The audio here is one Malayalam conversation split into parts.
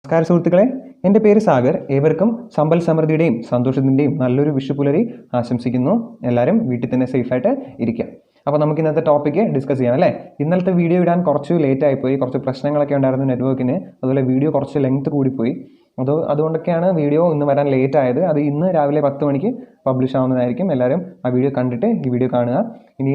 നമസ്കാരം സുഹൃത്തുക്കളെ, എൻ്റെ പേര് സാഗർ. ഏവർക്കും സമ്പൽ സമൃദ്ധിയുടെയും സന്തോഷത്തിൻ്റെയും നല്ലൊരു വിഷുപുലരി ആശംസിക്കുന്നു. എല്ലാവരും വീട്ടിൽ തന്നെ സേഫായിട്ട് ഇരിക്കുക. അപ്പോൾ നമുക്ക് ഇന്നത്തെ ടോപ്പിക്ക് ഡിസ്കസ് ചെയ്യാം അല്ലേ. ഇന്നലത്തെ വീഡിയോ ഇടാൻ കുറച്ച് ലേറ്റ് ആയിപ്പോയി, കുറച്ച് പ്രശ്നങ്ങളൊക്കെ ഉണ്ടായിരുന്നു നെറ്റ്വർക്കിന്. അതുപോലെ വീഡിയോ കുറച്ച് ലെങ്ത് കൂടിപ്പോയി. അതുകൊണ്ടൊക്കെയാണ് വീഡിയോ ഇന്ന് വരാൻ ലേറ്റ് ആയത്. അത് ഇന്ന് രാവിലെ 10 മണിക്ക് പബ്ലിഷ് ആവുന്നതായിരിക്കും. എല്ലാവരും ആ വീഡിയോ കണ്ടിട്ട് ഈ വീഡിയോ കാണുക. ഇനി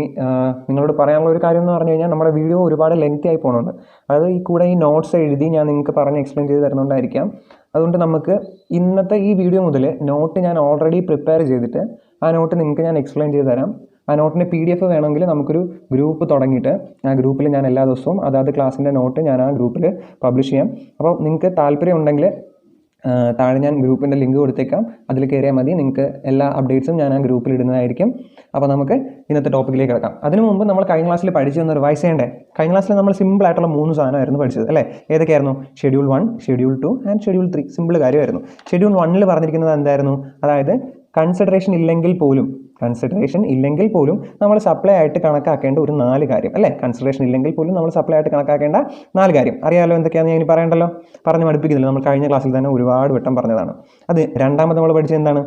നിങ്ങളോട് പറയാനുള്ള ഒരു കാര്യം എന്ന് പറഞ്ഞു കഴിഞ്ഞാൽ, നമ്മുടെ വീഡിയോ ഒരുപാട് ലെങ്തി ആയി പോകുന്നുണ്ട്. അതായത് ഈ കൂടെ ഈ നോട്ട്സ് എഴുതി ഞാൻ നിങ്ങൾക്ക് പറഞ്ഞ് എക്സ്പ്ലെയിൻ ചെയ്ത് തരുന്നുണ്ടായിരിക്കാം. അതുകൊണ്ട് നമുക്ക് ഇന്നത്തെ ഈ വീഡിയോ മുതൽ നോട്ട് ഞാൻ ഓൾറെഡി പ്രിപ്പയർ ചെയ്തിട്ട് ആ നോട്ട് നിങ്ങൾക്ക് ഞാൻ എക്സ്പ്ലെയിൻ ചെയ്ത് തരാം. ആ നോട്ടിൻ്റെ PDF വേണമെങ്കിൽ നമുക്കൊരു ഗ്രൂപ്പ് തുടങ്ങിയിട്ട് ആ ഗ്രൂപ്പിൽ ഞാൻ എല്ലാ ദിവസവും അതാത് ക്ലാസ്സിൻ്റെ നോട്ട് ഞാൻ ആ ഗ്രൂപ്പിൽ പബ്ലിഷ് ചെയ്യാം. അപ്പോൾ നിങ്ങൾക്ക് താല്പര്യം ഉണ്ടെങ്കിൽ താഴെ ഞാൻ ഗ്രൂപ്പിൻ്റെ ലിങ്ക് കൊടുത്തേക്കാം, അതിൽ കയറിയാൽ മതി. നിങ്ങൾക്ക് എല്ലാ അപ്ഡേറ്റ്സും ഞാൻ ആ ഗ്രൂപ്പിൽ ഇടുന്നതായിരിക്കും. അപ്പോൾ നമുക്ക് ഇന്നത്തെ ടോപ്പിക്കിലേക്ക് കിടക്കാം. അതിനു മുമ്പ് നമ്മൾ കഴിഞ്ഞ ക്ലാസ്സിൽ പഠിച്ചൊന്ന് റിവൈസ് ചെയ്യണ്ടേ. കഴിഞ്ഞ ക്ലാസ്സിൽ നമ്മൾ സിമ്പിൾ ആയിട്ടുള്ള 3 സാധനമായിരുന്നു പഠിച്ചത് അല്ലേ. ഏതൊക്കെയായിരുന്നു? Schedule 1, schedule 2 and schedule 3. Simple കാര്യമായിരുന്നു. ഷെഡ്യൂൾ 1 പറഞ്ഞിരിക്കുന്നത് എന്തായിരുന്നു? അതായത് കൺസിഡറേഷൻ ഇല്ലെങ്കിൽ പോലും നമ്മൾ സപ്ലൈ ആയിട്ട് കണക്കാക്കേണ്ട ഒരു 4 കാര്യം അല്ലേ. കൺസിഡറേഷൻ ഇല്ലെങ്കിൽ പോലും നമ്മൾ സപ്ലൈ ആയിട്ട് കണക്കാക്കേണ്ട 4 കാര്യം അറിയാമല്ലോ. എന്തൊക്കെയാണെന്ന് ഞാൻ പറയണ്ടല്ലോ, പറഞ്ഞ് മടുപ്പിക്കുന്നില്ല. നമ്മൾ കഴിഞ്ഞ ക്ലാസ്സിൽ തന്നെ ഒരുപാട് വട്ടം പറഞ്ഞതാണ്. അത് രണ്ടാമത് നമ്മൾ പഠിച്ചത് എന്താണ്?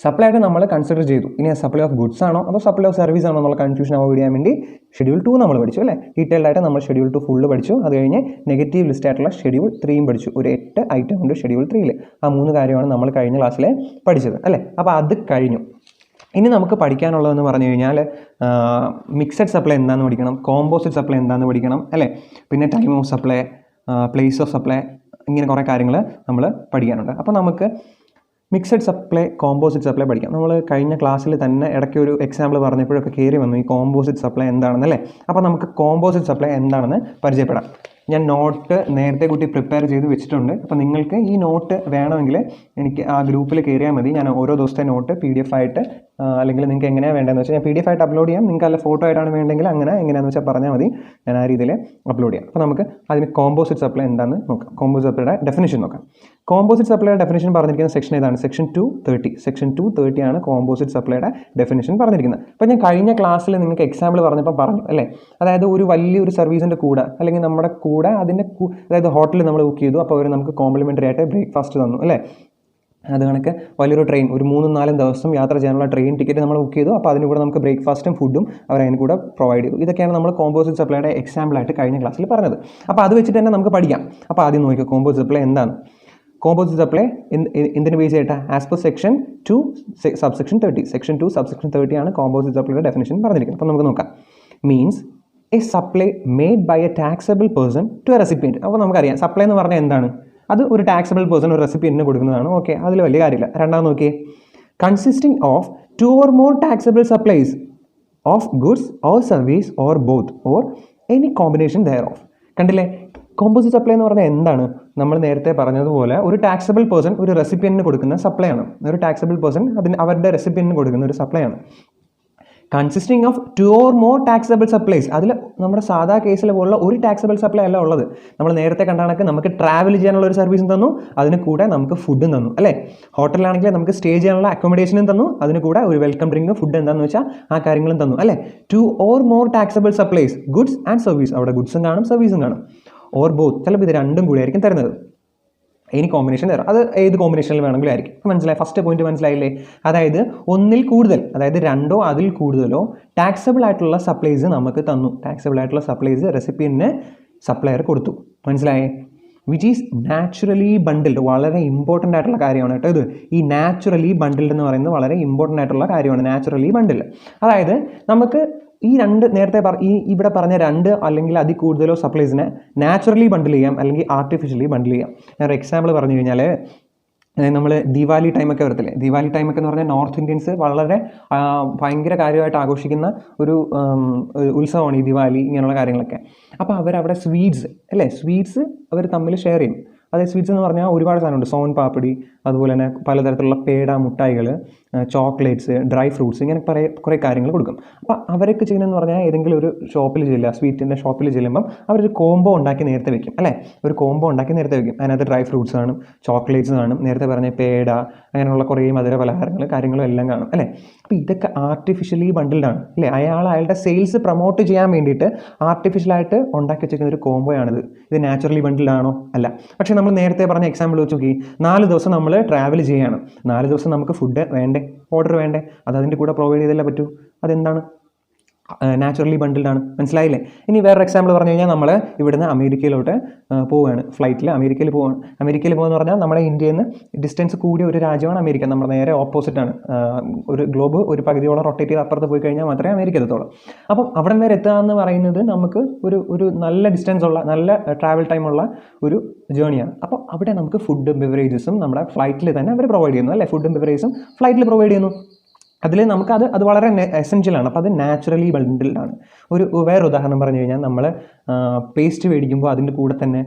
സപ്ലൈ ആയിട്ട് നമ്മൾ കൺസിഡർ ചെയ്തു. ഇനി സപ്ലൈ ഓഫ് ഗുഡ്സ് ആണോ അതോ സപ്ലൈ ഓഫ് സർവീസ് ആണോ എന്നുള്ള കൺഫ്യൂഷൻ അവോയ്ഡ് ചെയ്യാൻ വേണ്ടി ഷെഡ്യൂൾ 2 നമ്മൾ പഠിച്ചു അല്ലേ. ഡീറ്റെയിൽഡ് ആയിട്ട് നമ്മൾ ഷെഡ്യൂൾ 2 ഫുള്ള് പഠിച്ചു. അത് കഴിഞ്ഞ് നെഗറ്റീവ് ലിസ്റ്റ് ആയിട്ടുള്ള ഷെഡ്യൂൾ 3 പഠിച്ചു. ഒരു 8 ഐറ്റം ഉണ്ട് ഷെഡ്യൂൾ 3. ആ 3 കാര്യമാണ് നമ്മൾ കഴിഞ്ഞ ക്ലാസ്സിൽ പഠിച്ചത് അല്ലേ. അപ്പോൾ അത് കഴിഞ്ഞു. ഇനി നമുക്ക് പഠിക്കാനുള്ളതെന്ന് പറഞ്ഞു കഴിഞ്ഞാൽ മിക്സഡ് സപ്ലൈ എന്താണെന്ന് പഠിക്കണം, കോമ്പോസിറ്റ് സപ്ലൈ എന്താണെന്ന് പഠിക്കണം അല്ലേ. പിന്നെ time of supply, place of supply, ഇങ്ങനെ കുറേ കാര്യങ്ങൾ നമ്മൾ പഠിക്കാനുണ്ട്. അപ്പോൾ നമുക്ക് മിക്സഡ് സപ്ലൈ, കോമ്പോസിറ്റ് സപ്ലൈ പഠിക്കാം. നമ്മൾ കഴിഞ്ഞ ക്ലാസ്സിൽ തന്നെ ഇടയ്ക്ക് ഒരു എക്സാമ്പിൾ പറഞ്ഞപ്പോഴൊക്കെ കയറി വന്നു ഈ കോമ്പോസിറ്റ് സപ്ലൈ എന്താണെന്നല്ലേ. അപ്പോൾ നമുക്ക് കോമ്പോസിറ്റ് സപ്ലൈ എന്താണെന്ന് പരിചയപ്പെടാം. ഞാൻ നോട്ട് നേരത്തെ കൂട്ടി പ്രിപ്പയർ ചെയ്ത് വെച്ചിട്ടുണ്ട്. അപ്പോൾ നിങ്ങൾക്ക് ഈ നോട്ട് വേണമെങ്കിൽ എനിക്ക് ആ ഗ്രൂപ്പിൽ കയറിയാൽ മതി. ഞാൻ ഓരോ ദിവസത്തെ നോട്ട് PDF ആയിട്ട് അല്ലെങ്കിൽ നിങ്ങൾക്ക് എങ്ങനെയാണ് വേണ്ടതെന്ന് വെച്ചാൽ ഞാൻ PDF ആയിട്ട് അപ്ലോഡ് ചെയ്യാം. നിങ്ങൾക്ക് അല്ല ഫോട്ടോ ആയിട്ടാണ് വേണ്ടെങ്കിൽ അങ്ങനെ എങ്ങനെയാണെന്ന് വെച്ചാൽ പറഞ്ഞാൽ മതി, ഞാൻ ആ രീതിയിൽ അപ്ലോഡ് ചെയ്യാം. അപ്പോൾ നമുക്ക് അതിന് കോമ്പോസിറ്റ് സപ്ലൈ എന്താണെന്ന് നോക്കാം. കോമ്പോസിറ്റ് സപ്ലൈയുടെ ഡെഫിനിഷൻ നോക്കാം. കോമ്പോസിറ്റ് സപ്ലൈയുടെ ഡെഫിനിഷൻ പറഞ്ഞിരിക്കുന്ന സെക്ഷൻ ഏതാണ്? സെക്ഷൻ 230 ആണ് കോമ്പോസിറ്റ് സപ്ലൈയുടെ ഡെഫിനിഷൻ പറഞ്ഞിരിക്കുന്നത്. അപ്പോൾ ഞാൻ കഴിഞ്ഞ ക്ലാസ്സിൽ നിങ്ങൾക്ക് എക്സാമ്പിൾ പറഞ്ഞപ്പോൾ പറഞ്ഞു അല്ലേ. അതായത് ഒരു വലിയൊരു സർവീസിൻ്റെ കൂടെ അല്ലെങ്കിൽ നമ്മുടെ കൂടെ അതിൻ്റെ അതായത് ഹോട്ടലിൽ നമ്മൾ ബുക്ക് ചെയ്തു. അപ്പോൾ അവർ നമുക്ക് കോംപ്ലിമെൻ്ററി ആയിട്ട് ബ്രേക്ക്ഫാസ്റ്റ് തന്നു അല്ലേ. അത് കണക്ക് വലിയൊരു ട്രെയിൻ, ഒരു 3-4 ദിവസം യാത്ര ചെയ്യാനുള്ള ട്രെയിൻ ടിക്കറ്റ് നമ്മൾ ബുക്ക് ചെയ്തു. അപ്പോൾ അതിന് കൂടെ നമുക്ക് ബ്രേക്ക്ഫാസ്റ്റും ഫുഡും അവർ അതിന് കൂടെ പ്രൊവൈഡ് ചെയ്തു. ഇതൊക്കെയാണ് നമ്മൾ കോമ്പോസിറ്റ് സപ്ലൈയുടെ എക്സാമ്പിളായിട്ട് കഴിഞ്ഞ ക്ലാസ്സിൽ പറഞ്ഞത്. അപ്പോൾ അത് വെച്ചിട്ട് തന്നെ നമുക്ക് പഠിക്കാം. അപ്പോൾ ആദ്യം നോക്കിയോ കോമ്പോസിറ്റ് സപ്ലൈ എന്താണ്. കോമ്പോസിറ്റ് സപ്ലൈ എന്തിന് ബേസ് ചെയ്തിട്ട്? As per section 2 subsection 30. Section 2 subsection 30 ആണ് കോമ്പോസിറ്റ് സപ്ലൈയുടെ ഡെഫിനിഷൻ പറഞ്ഞിരിക്കുന്നത്. അപ്പോൾ നമുക്ക് നോക്കാം. Means a supply made by a taxable person to a recipient. അപ്പോൾ നമുക്കറിയാം സപ്ലൈ എന്ന് പറഞ്ഞാൽ എന്താണ്? അത് ഒരു ടാക്സബിൾ പേഴ്സൺ ഒരു റെസിപ്പിയൻറ്റിന് കൊടുക്കുന്നതാണ്. ഓക്കെ, അതിൽ വലിയ കാര്യമില്ല. രണ്ടാമത് നോക്കിയേ, consisting of 2 or more taxable supplies of goods or service or both or any combination thereof. കണ്ടില്ലേ, കോമ്പോസിറ്റ് സപ്ലൈ എന്ന് പറഞ്ഞാൽ എന്താണ്? നമ്മൾ നേരത്തെ പറഞ്ഞതുപോലെ ഒരു ടാക്സബിൾ പേഴ്സൺ ഒരു റെസിപ്പിയൻറ്റിന് കൊടുക്കുന്ന സപ്ലൈ ആണ്. ഒരു ടാക്സബിൾ പേഴ്സൺ അവരുടെ റെസിപ്പിയൻറ്റിന് കൊടുക്കുന്ന ഒരു സപ്ലൈ ആണ്. Consisting of 2 or more taxable supplies. അതിൽ നമ്മുടെ സാധാ കേസിൽ പോലുള്ള ഒരു ടാക്സബിൾ സപ്ലൈ അല്ല ഉള്ളത്. നമ്മൾ നേരത്തെ കണ്ടാണെങ്കിൽ നമുക്ക് ട്രാവൽ ചെയ്യാനുള്ള ഒരു സർവീസും തന്നു, അതിന് കൂടെ നമുക്ക് ഫുഡും തന്നു അല്ലേ. ഹോട്ടലിലാണെങ്കിൽ നമുക്ക് സ്റ്റേ ചെയ്യാനുള്ള അക്കോമഡേഷനും തന്നു, അതിന് കൂടെ ഒരു വെൽക്കം ഡ്രിങ്ക് ഫുഡ് എന്താണെന്ന് വെച്ചാൽ ആ കാര്യങ്ങളും തന്നു അല്ലേ. 2 or more taxable supplies, goods and service. അവിടെ ഗുഡ്സും കാണും സർവീസും കാണും. ഓർ ബോത്ത്, ചിലപ്പോൾ ഇത് രണ്ടും കൂടി ആയിരിക്കും തരുന്നത്. ഇനി കോമ്പിനേഷൻ തരാം, അത് ഏത് കോമ്പിനേഷനിൽ വേണമെങ്കിലും ആയിരിക്കും. മനസ്സിലായി? ഫസ്റ്റ് പോയിന്റ് മനസ്സിലായില്ലേ? അതായത് ഒന്നിൽ കൂടുതൽ, അതായത് 2 അതിൽ കൂടുതലോ ടാക്സബിൾ ആയിട്ടുള്ള സപ്ലൈസ് നമുക്ക് തന്നു. ടാക്സബിൾ ആയിട്ടുള്ള സപ്ലൈസ് റെസിപ്പിയൻറ്റിന് സപ്ലയർ കൊടുത്തു. മനസ്സിലായേ? Which is naturally bundled. വളരെ ഇമ്പോർട്ടൻ്റ് ആയിട്ടുള്ള കാര്യമാണ് കേട്ടോ ഇത്. ഈ നാച്ചുറലി ബണ്ടിൽഡ് എന്ന് പറയുന്നത് വളരെ ഇമ്പോർട്ടൻ്റ് ആയിട്ടുള്ള കാര്യമാണ്. നാച്ചുറലി ബണ്ടിൽഡ് അതായത് നമുക്ക് ഈ നേരത്തെ ഇവിടെ പറഞ്ഞ 2 അല്ലെങ്കിൽ അതിൽ കൂടുതലോ സപ്ലൈസിനെ നാച്ചുറലി ബണ്ടിൽ ചെയ്യാം അല്ലെങ്കിൽ ആർട്ടിഫിഷ്യലി ബണ്ടിൽ ചെയ്യാം. ഞാനൊരു എക്സാമ്പിൾ പറഞ്ഞു കഴിഞ്ഞാൽ, നമ്മൾ ദിവാലി ടൈമൊക്കെ വരത്തില്ലേ. ദിവാലി ടൈമൊക്കെ എന്ന് പറഞ്ഞാൽ നോർത്ത് ഇന്ത്യൻസ് വളരെ ഭയങ്കര കാര്യമായിട്ട് ആഘോഷിക്കുന്ന ഒരു ഉത്സവമാണ് ഈ ദിവാലി, ഇങ്ങനെയുള്ള കാര്യങ്ങളൊക്കെ. അപ്പോൾ അവരവിടെ സ്വീറ്റ്സ് അല്ലേ, സ്വീറ്റ്സ് അവർ തമ്മിൽ ഷെയർ ചെയ്യും. അതായത് സ്വീറ്റ്സ് എന്ന് പറഞ്ഞാൽ ഒരുപാട് സാധനമുണ്ട്. സോൻ പാപ്പടി, അതുപോലെ തന്നെ പലതരത്തിലുള്ള പേട, മുട്ടായികൾ, ചോക്ലേറ്റ്സ്, ഡ്രൈ ഫ്രൂട്ട്സ്, ഇങ്ങനെ കുറേ കാര്യങ്ങൾ കൊടുക്കും. അപ്പോൾ അവരൊക്കെ ചെയ്യുന്നതെന്ന് പറഞ്ഞാൽ ഏതെങ്കിലും ഒരു ഷോപ്പിൽ ചെല്ലുക, സ്വീറ്റിൻ്റെ ഷോപ്പിൽ ചെല്ലുമ്പം അവരൊരു കോംബോ ഉണ്ടാക്കി നേരത്തെ വെക്കും അല്ലേ, ഒരു കോംബോ ഉണ്ടാക്കി നേരത്തെ വെക്കും. അതിനകത്ത് ഡ്രൈ ഫ്രൂട്ട്സ് കാണും, ചോക്ലേറ്റ്സ് കാണും, നേരത്തെ പറഞ്ഞ പേട, അങ്ങനെയുള്ള കുറേ മധുര പലഹാരങ്ങൾ കാര്യങ്ങളും എല്ലാം കാണും അല്ലേ. അപ്പോൾ ഇതൊക്കെ ആർട്ടിഫിഷ്യലി ബണ്ടിൽഡാണ് അല്ലേ. അയാളുടെ സെയിൽസ് പ്രൊമോട്ട് ചെയ്യാൻ വേണ്ടിയിട്ട് ആർട്ടിഫിഷ്യലായിട്ട് ഉണ്ടാക്കി വെച്ചിരിക്കുന്ന ഒരു കോംബോയാണിത്. ഇത് നാച്ചുറലി ബണ്ടിൽഡ് ആണോ? അല്ല. പക്ഷേ നമ്മൾ നേരത്തെ പറഞ്ഞ എക്സാമ്പിൾ വെച്ച് നോക്കി, 4 ദിവസം നമ്മൾ ട്രാവൽ ചെയ്യുകയാണ്, 4 ദിവസം നമുക്ക് ഫുഡ് വേണ്ടേ, ഓർഡർ വേണ്ടേ, അത് അതിൻ്റെ കൂടെ പ്രൊവൈഡ് ചെയ്തല്ലേ പറ്റൂ. അതെന്താണ്? നാച്ചുറലി ബണ്ടിൽഡ് ആണ്. മനസ്സിലായില്ലേ? ഇനി വേറൊരു എക്സാമ്പിൾ പറഞ്ഞു കഴിഞ്ഞാൽ, നമ്മൾ ഇവിടുന്ന് അമേരിക്കയിലോട്ട് പോവുകയാണ്, ഫ്ലൈറ്റിൽ അമേരിക്കയിൽ പോവുകയാണ്. അമേരിക്കയിൽ പോകുകയെന്ന് പറഞ്ഞാൽ നമ്മുടെ ഇന്ത്യയിൽ നിന്ന് ഡിസ്റ്റൻസ് കൂടിയ ഒരു രാജ്യമാണ് അമേരിക്ക. നമ്മുടെ നേരെ ഓപ്പോസിറ്റാണ്. ഒരു ഗ്ലോബ് ഒരു പകുതിയോളം റൊട്ടേറ്റ് ചെയ്ത് അപ്പുറത്ത് പോയി കഴിഞ്ഞാൽ മാത്രമേ അമേരിക്ക എത്തത്തുള്ളൂ. അപ്പം അവിടെ വരെ എത്തുക എന്ന് പറയുന്നത് നമുക്ക് ഒരു നല്ല ഡിസ്റ്റൻസ് ഉള്ള, നല്ല ട്രാവൽ ടൈമുള്ള ഒരു ജേണിയാണ്. അപ്പോൾ അവിടെ നമുക്ക് ഫുഡും ബിവറേജസും നമ്മുടെ ഫ്ലൈറ്റിൽ തന്നെ അവർ പ്രൊവൈഡ് ചെയ്യുന്നു അല്ലേ. ഫുഡും ബിവറേജസും ഫ്ലൈറ്റിൽ പ്രൊവൈഡ് ചെയ്യുന്നു. അതിൽ അത് വളരെ എസെൻഷ്യലാണ്. അപ്പോൾ അത് നാച്ചുറലി ബണ്ടിൽഡ് ആണ്. വേറെ ഉദാഹരണം പറഞ്ഞു കഴിഞ്ഞാൽ, നമ്മൾ പേസ്റ്റ് മേടിക്കുമ്പോൾ അതിൻ്റെ കൂടെ തന്നെ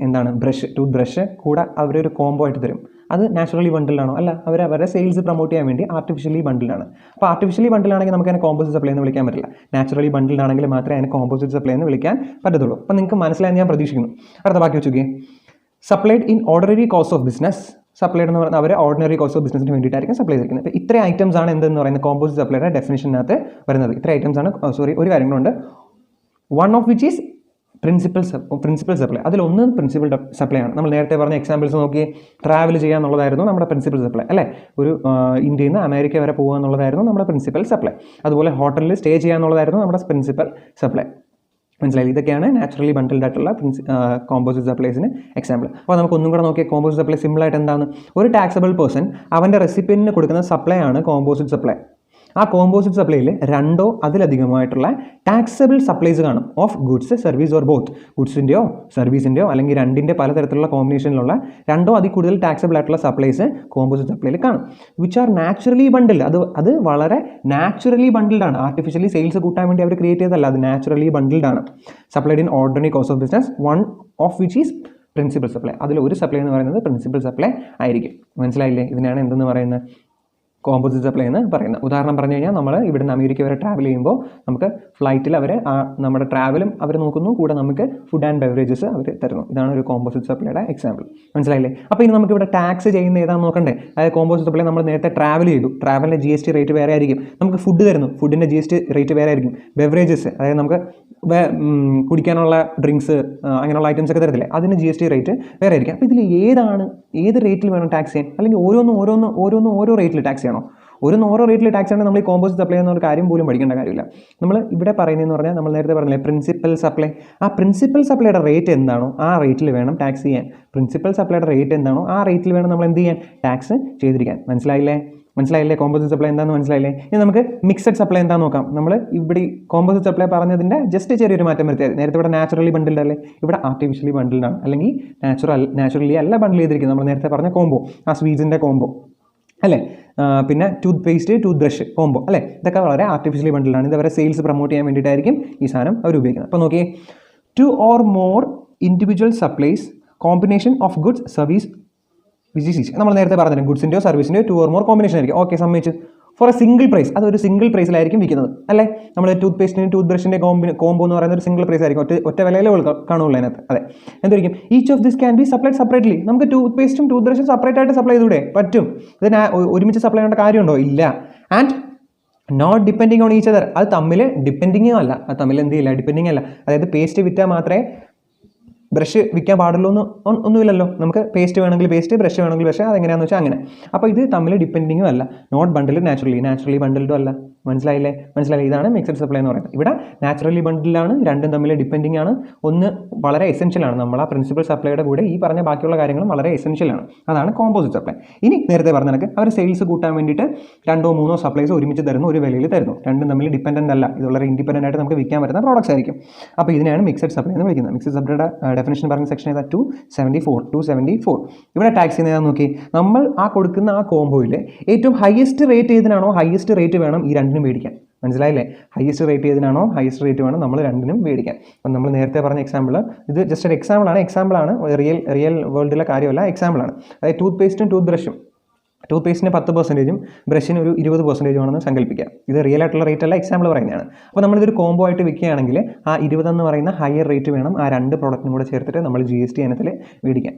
എന്താണ് ടൂത്ത് ബ്രഷ് കൂടെ അവരൊരു കോംബോ ആയിട്ട് തരും. അത് നാച്ചുറലി ബണ്ടിൽഡാണോ? അല്ല. അവരുടെ സെയിൽസ് പ്രൊമോട്ട് ചെയ്യാൻ വേണ്ടി ആർട്ടിഫിഷ്യലി ബണ്ടിൽഡാണ്. അപ്പോൾ ആർട്ടിഫിഷ്യലി ബണ്ടിലാണെങ്കിൽ നമുക്ക് അതിനെ കോമ്പോസിറ്റ് സപ്ലൈ എന്ന് വിളിക്കാൻ പറ്റില്ല. നാച്ചുറലി ബണ്ടിൽഡ് ആണെങ്കിൽ മാത്രമേ അതിനെ കോമ്പോസിറ്റ് സപ്ലൈ എന്ന് വിളിക്കാൻ പറ്റത്തുള്ളൂ. അപ്പോൾ നിങ്ങൾക്ക് മനസ്സിലായെന്ന് ഞാൻ പ്രതീക്ഷിക്കുന്നു. അടുത്ത ബാക്കി വെച്ചോക്കേ. Supplied in ordinary course of business. Supplied എന്ന് പറഞ്ഞാൽ അവർ ഓർഡിനറി കോഴ്സ് ഓഫ് ബിസിനസിന് വേണ്ടിയിട്ടായിരിക്കും സപ്ലൈ ചെയ്തിരിക്കുന്നത്. അപ്പോൾ ഇത്രയും ഐറ്റംസ് ആണ് എന്തെന്ന് പറയുന്നത് കോമ്പോസിറ്റ് സപ്ലൈയുടെ ഡെഫിനിഷനകത്ത് വരുന്നത്. ഇത്ര ഐറ്റംസ് ആണ്. ഒരു കാര്യങ്ങളുണ്ട്. One of which is principal supply. അതിലൊന്ന് പ്രിൻസിപ്പൽ സപ്ലൈ ആണ്. നമ്മൾ നേരത്തെ പറഞ്ഞ എക്സാമ്പിൾസ് നോക്കി, ട്രാവൽ ചെയ്യുക എന്നുള്ളതായിരുന്നു നമ്മുടെ പ്രിൻസിപ്പൽ സപ്ലൈ അല്ലേ. ഒരു ഇന്ത്യയിൽ നിന്ന് അമേരിക്ക വരെ പോകുക എന്നുള്ളതായിരുന്നു നമ്മുടെ പ്രിൻസിപ്പൽ സപ്ലൈ. അതുപോലെ ഹോട്ടലിൽ സ്റ്റേ ചെയ്യുക എന്നുള്ളതായിരുന്നു നമ്മുടെ പ്രിൻസിപ്പൽ സപ്ലൈ. മനസ്സിലായി? ഇതൊക്കെയാണ് നാച്ചുറലി ബണ്ടിൽഡ് ആയിട്ടുള്ള കോമ്പോസിറ്റ് സപ്ലൈസിന് എക്സാമ്പിൾ. അപ്പോൾ നമുക്ക് ഒന്നും കൂടെ നോക്കിയാൽ കോമ്പോസിറ്റ് സപ്ലൈ സിമ്പിളായിട്ട് എന്താണ്? ഒരു ടാക്സബിൾ പേഴ്സൺ അവൻ്റെ റെസിപ്പിയൻറ്റിന് കൊടുക്കുന്ന സപ്ലൈ ആണ് കോമ്പോസിറ്റ് സപ്ലൈ. ആ കോമ്പോസിറ്റ് സപ്ലൈയിൽ 2 അതിലധികമായിട്ടുള്ള ടാക്സബിൾ സപ്ലൈസ് കാണും of goods, service or both. ഗുഡ്സിൻ്റെയോ സർവീസിൻ്റെയോ അല്ലെങ്കിൽ രണ്ടിൻ്റെ പലതരത്തിലുള്ള കോമ്പിനേഷനിലുള്ള 2 അതിൽ കൂടുതൽ ടാക്സബിൾ ആയിട്ടുള്ള സപ്ലൈസ് കോമ്പോസിറ്റ് സപ്ലൈയിൽ കാണും. Which are naturally bundled. അത് വളരെ നാച്ചുറലി ബണ്ടിൽഡ് ആണ്. ആർട്ടിഫിഷ്യലി സെയിൽസ് കൂട്ടാൻ വേണ്ടി അവർ ക്രിയേറ്റ് ചെയ്തതല്ല, അത് നാച്ചുറലി ബണ്ടിൽഡ് ആണ്. Supplied in ordinary course of business, one of which is principal supply. അതിൽ ഒരു സപ്ലൈ എന്ന് പറയുന്നത് പ്രിൻസിപ്പൽ സപ്ലൈ ആയിരിക്കും. മനസ്സിലായില്ലേ? ഇതിനാണ് എന്തെന്ന് പറയുന്നത്? കോമ്പോസിറ്റ് സപ്ലൈ എന്ന് പറയുന്നത്. ഉദാഹരണം പറഞ്ഞു കഴിഞ്ഞാൽ, നമ്മൾ ഇവിടുന്ന് അമേരിക്ക വരെ ട്രാവൽ ചെയ്യുമ്പോൾ നമുക്ക് ഫ്ലൈറ്റിൽ അവർ നമ്മുടെ ട്രാവലും അവർ നോക്കുന്നു, കൂടെ നമുക്ക് ഫുഡ് ആൻഡ് ബെവറേജസ് അവർ തരുന്നു. ഇതാണ് ഒരു കോമ്പോസിറ്റ് സപ്ലൈയുടെ എക്സാമ്പിൾ. മനസ്സിലായില്ലേ? അപ്പോൾ ഇനി നമുക്ക് ഇവിടെ ടാക്സ് ചെയ്യുന്ന ഏതാണെന്ന് നോക്കണ്ടേ. അതായത് കോമ്പോസിറ്റ് സപ്ലൈ നമ്മൾ നേരത്തെ ട്രാവൽ ചെയ്തു, ട്രാവലിൻ്റെ GST റേറ്റ് വേറെ ആയിരിക്കും. നമുക്ക് ഫുഡ് തരുന്നു, ഫുഡിൻ്റെ GST റേറ്റ് വേറെ ആയിരിക്കും. ബെവറേജസ്, അതായത് നമുക്ക് കുടിക്കാനുള്ള ഡ്രിങ്ക്സ് അങ്ങനെയുള്ള ഐറ്റംസ് ഒക്കെ തരത്തില്ലേ, അതിന് GST റേറ്റ് വേറെ ആയിരിക്കും. അപ്പോൾ ഇതിൽ ഏത് റേറ്റിൽ വേണം ടാക്സ് ചെയ്യാൻ? അല്ലെങ്കിൽ ഓരോ റേറ്റിൽ ടാക്സ് ചെയ്യണോ? ഓരോ റേറ്റിൽ ടാക്സ് ആണ്. നമ്മൾ ഈ കോമ്പോസിറ്റ് സപ്ലൈ എന്നൊരു കാര്യം പോലും പഠിക്കേണ്ട കാര്യമില്ല. നമ്മൾ ഇവിടെ പറയുന്നതെന്ന് പറഞ്ഞാൽ, നമ്മൾ നേരത്തെ പറഞ്ഞില്ലേ പ്രിൻസിപ്പൽ സപ്ലൈ. ആ പ്രിൻസിപ്പൽ സപ്ലൈയുടെ റേറ്റ് എന്താണോ ആ റേറ്റിൽ വേണം ടാക്സ് ചെയ്യാൻ. പ്രിൻസിപ്പൽ സപ്ലൈയുടെ റേറ്റ് എന്താണോ ആ റേറ്റിൽ വേണം നമ്മൾ എന്ത് ചെയ്യാൻ? ടാക്സ് ചെയ്തിരിക്കാൻ. മനസ്സിലായില്ലേ? കോമ്പോസിറ്റ് സപ്ലൈ എന്താണെന്ന് മനസ്സിലായില്ലേ? ഇനി നമുക്ക് മിക്സഡ് സപ്ലൈ എന്താണെന്ന് നോക്കാം. നമ്മൾ ഇവിടെ കോമ്പോസിറ്റ് സപ്ലൈ പറഞ്ഞതിൻ്റെ ജസ്റ്റ് ചെറിയൊരു മാറ്റം വരുത്തിയത്. നേരത്തെ ഇവിടെ നാച്ചുറലി ബണ്ടിൽഡ് അല്ലേ, ഇവിടെ ആർട്ടിഫിഷ്യലി ബണ്ടിൽഡ് ആണ്. അല്ലെങ്കിൽ നാച്ചുറലി അല്ല ബണ്ടിൽ ചെയ്തിരിക്കുന്നത്. നമ്മൾ നേരത്തെ പറഞ്ഞ കോംബോ, ആ സ്വീറ്റ്സിൻ്റെ കോംബോ അല്ലേ. പിന്നെ tooth paste, tooth brush combo അല്ലേ. ഇതൊക്കെ വളരെ ആർട്ടിഫിഷ്യലി ബണ്ടിലാണ്. ഇത് അവരെ സെയിൽസ് പ്രൊമോട്ട് ചെയ്യാൻ വേണ്ടിയിട്ടായിരിക്കും ഈ സാധനം അവർ ഉപയോഗിക്കുന്നത്. അപ്പോൾ നോക്കിയേ, 2 or more individual supplies, combination of goods, service which is. നമ്മൾ നേരത്തെ പറഞ്ഞില്ല, ഗുഡ്സിൻ്റെയോ സർവീസിൻ്റെയോ 2 or more കോമ്പിനേഷൻ ആയിരിക്കും. ഓക്കെ, സമ്മതിച്ചു. ഫോർ എ സിംഗിൾ പ്രൈസ്, അതൊരു സിംഗിൾ പ്രൈസിലായിരിക്കും വിൽക്കുന്നത് അല്ലേ. നമ്മൾ ടൂത്ത് പേസ്റ്റിന് ടൂത്ത് ബ്രഷിൻ്റെ കോംബോ എന്ന് പറയുന്ന ഒരു സിംഗിൾ പ്രൈസ് ആയിരിക്കും. ഒറ്റ വിലയിലേ കാണുള്ളൂ അതിനകത്ത്. അതെ, എന്തായിരിക്കും? Each of this can be supplied separately. നമുക്ക് ടൂത്ത് പേസ്റ്റും ടൂത്ത് ബ്രഷും സെപ്പറേറ്റ് ആയിട്ട് സപ്ലൈ ചെയ്തൂടെ? പറ്റും. ഇതിന് ഒരുമിച്ച് സപ്ലൈ ചെയ്യേണ്ട കാര്യമുണ്ടോ? ഇല്ല. And not depending on each other. അത് തമ്മിൽ ഡിപ്പെൻഡിങ്ങും അല്ല, അത് തമ്മിൽ എന്ത് ചെയ്യില്ല, ഡിപ്പെൻഡിങ് അല്ല. അതായത് പേസ്റ്റ് വിറ്റാൽ മാത്രമേ ബ്രഷ് വിൽക്കാൻ പാടുള്ളൂ എന്ന് ഒന്നുമില്ലല്ലോ. നമുക്ക് പേസ്റ്റ് വേണമെങ്കിൽ പേസ്റ്റ്, ബ്രഷ് വേണമെങ്കിൽ ബ്രഷ്, അതെങ്ങനെയാണെന്ന് വെച്ചാൽ അങ്ങനെ. അപ്പോൾ ഇത് തമ്മിൽ ഡിപ്പെൻഡിങ്ങും അല്ല. നോട്ട് ബണ്ടിൽഡ് നാച്ചുറലി ബണ്ടിൽഡും അല്ല. മനസ്സിലായില്ലേ? ഇതാണ് മിക്സഡ് സപ്ലൈ എന്ന് പറയുന്നത്. ഇവിടെ നാച്ചുറലി ബണ്ടിലാണ്, രണ്ടും തമ്മിൽ ഡിപ്പെൻഡിങ് ആണ്. ഒന്ന് വളരെ എസെൻഷ്യലാണ്. നമ്മൾ ആ പ്രിൻസിപ്പൽ സപ്ലൈയുടെ കൂടെ ഈ പറഞ്ഞ ബാക്കിയുള്ള കാര്യങ്ങളും വളരെ എസെൻഷ്യലാണ്. അതാണ് കോമ്പോസിറ്റ് സപ്ലൈ. ഇനി നേരത്തെ പറഞ്ഞ കണക്ക് അവർ സെയിൽസ് കൂട്ടാൻ വേണ്ടിയിട്ട് 2 or 3 സപ്ലൈസ് ഒരുമിച്ച് തരുന്നു, ഒരു വിലയിൽ തരുന്നു. രണ്ടും തമ്മിൽ ഡിപ്പെൻഡൻ്റ് അല്ല. ഇത് വളരെ ഇൻഡിപെൻഡൻ്റ് ആയിട്ട് നമുക്ക് വിൽക്കാൻ പറ്റുന്ന പ്രോഡക്ട്സ് ആയിരിക്കും. അപ്പോൾ ഇതിനെയാണ് മിക്സഡ് സപ്ലൈ എന്ന് വിളിക്കുന്നത്. മിക്സഡ് സപ്ലൈയുടെ ഡെഫിനിഷൻ പറഞ്ഞ സെക്ഷൻ ഏതാ? 274. ഇവിടെ ടാക്സ് ചെയ്യുന്നതാണെന്ന് നോക്കി. നമ്മൾ ആ കൊടുക്കുന്ന ആ കോംബോയിൽ ഏറ്റവും ഹയസ്റ്റ് റേറ്റ് ഏതിനാണോ ഹയസ്റ്റ് റേറ്റ് വേണം ഈ രണ്ടിനും മേടിക്കാൻ. മനസ്സിലായില്ലേ? ഹയസ്റ്റ് റേറ്റ് ഏതിനാണോ ഹയസ്റ്റ് റേറ്റ് വേണം നമ്മൾ രണ്ടിനും മേടിക്കാൻ. അപ്പം നമ്മൾ നേരത്തെ പറഞ്ഞ എക്സാമ്പിൾ, ഇത് ജസ്റ്റ് ഒരു എക്സാമ്പിളാണ്. റിയൽ വേൾഡിലെ കാര്യമല്ല, എക്സാമ്പിളാണ്. അതായത് ടൂത്ത് പേസ്റ്റും ടൂത്ത് ബ്രഷും ടൂത്ത് പേസ്റ്റിന് 10%, ബ്രഷിന് ഒരു 20% ആണെന്ന് സങ്കല്പിക്കുക. ഇത് റിയൽ ആയിട്ടുള്ള റേറ്റ് അല്ല, എക്സാമ്പിൾ പറയുന്നതാണ്. അപ്പോൾ നമ്മളിതൊരു കോംബോ ആയിട്ട് വിൽക്കുകയാണെങ്കിൽ ആ 20 എന്ന് പറയുന്ന ഹയർ റേറ്റ് വേണം ആ 2 പ്രോഡക്റ്റിനും കൂടെ ചേർത്തിട്ട് നമ്മൾ GST ഇനത്തിൽ മേടിക്കാൻ.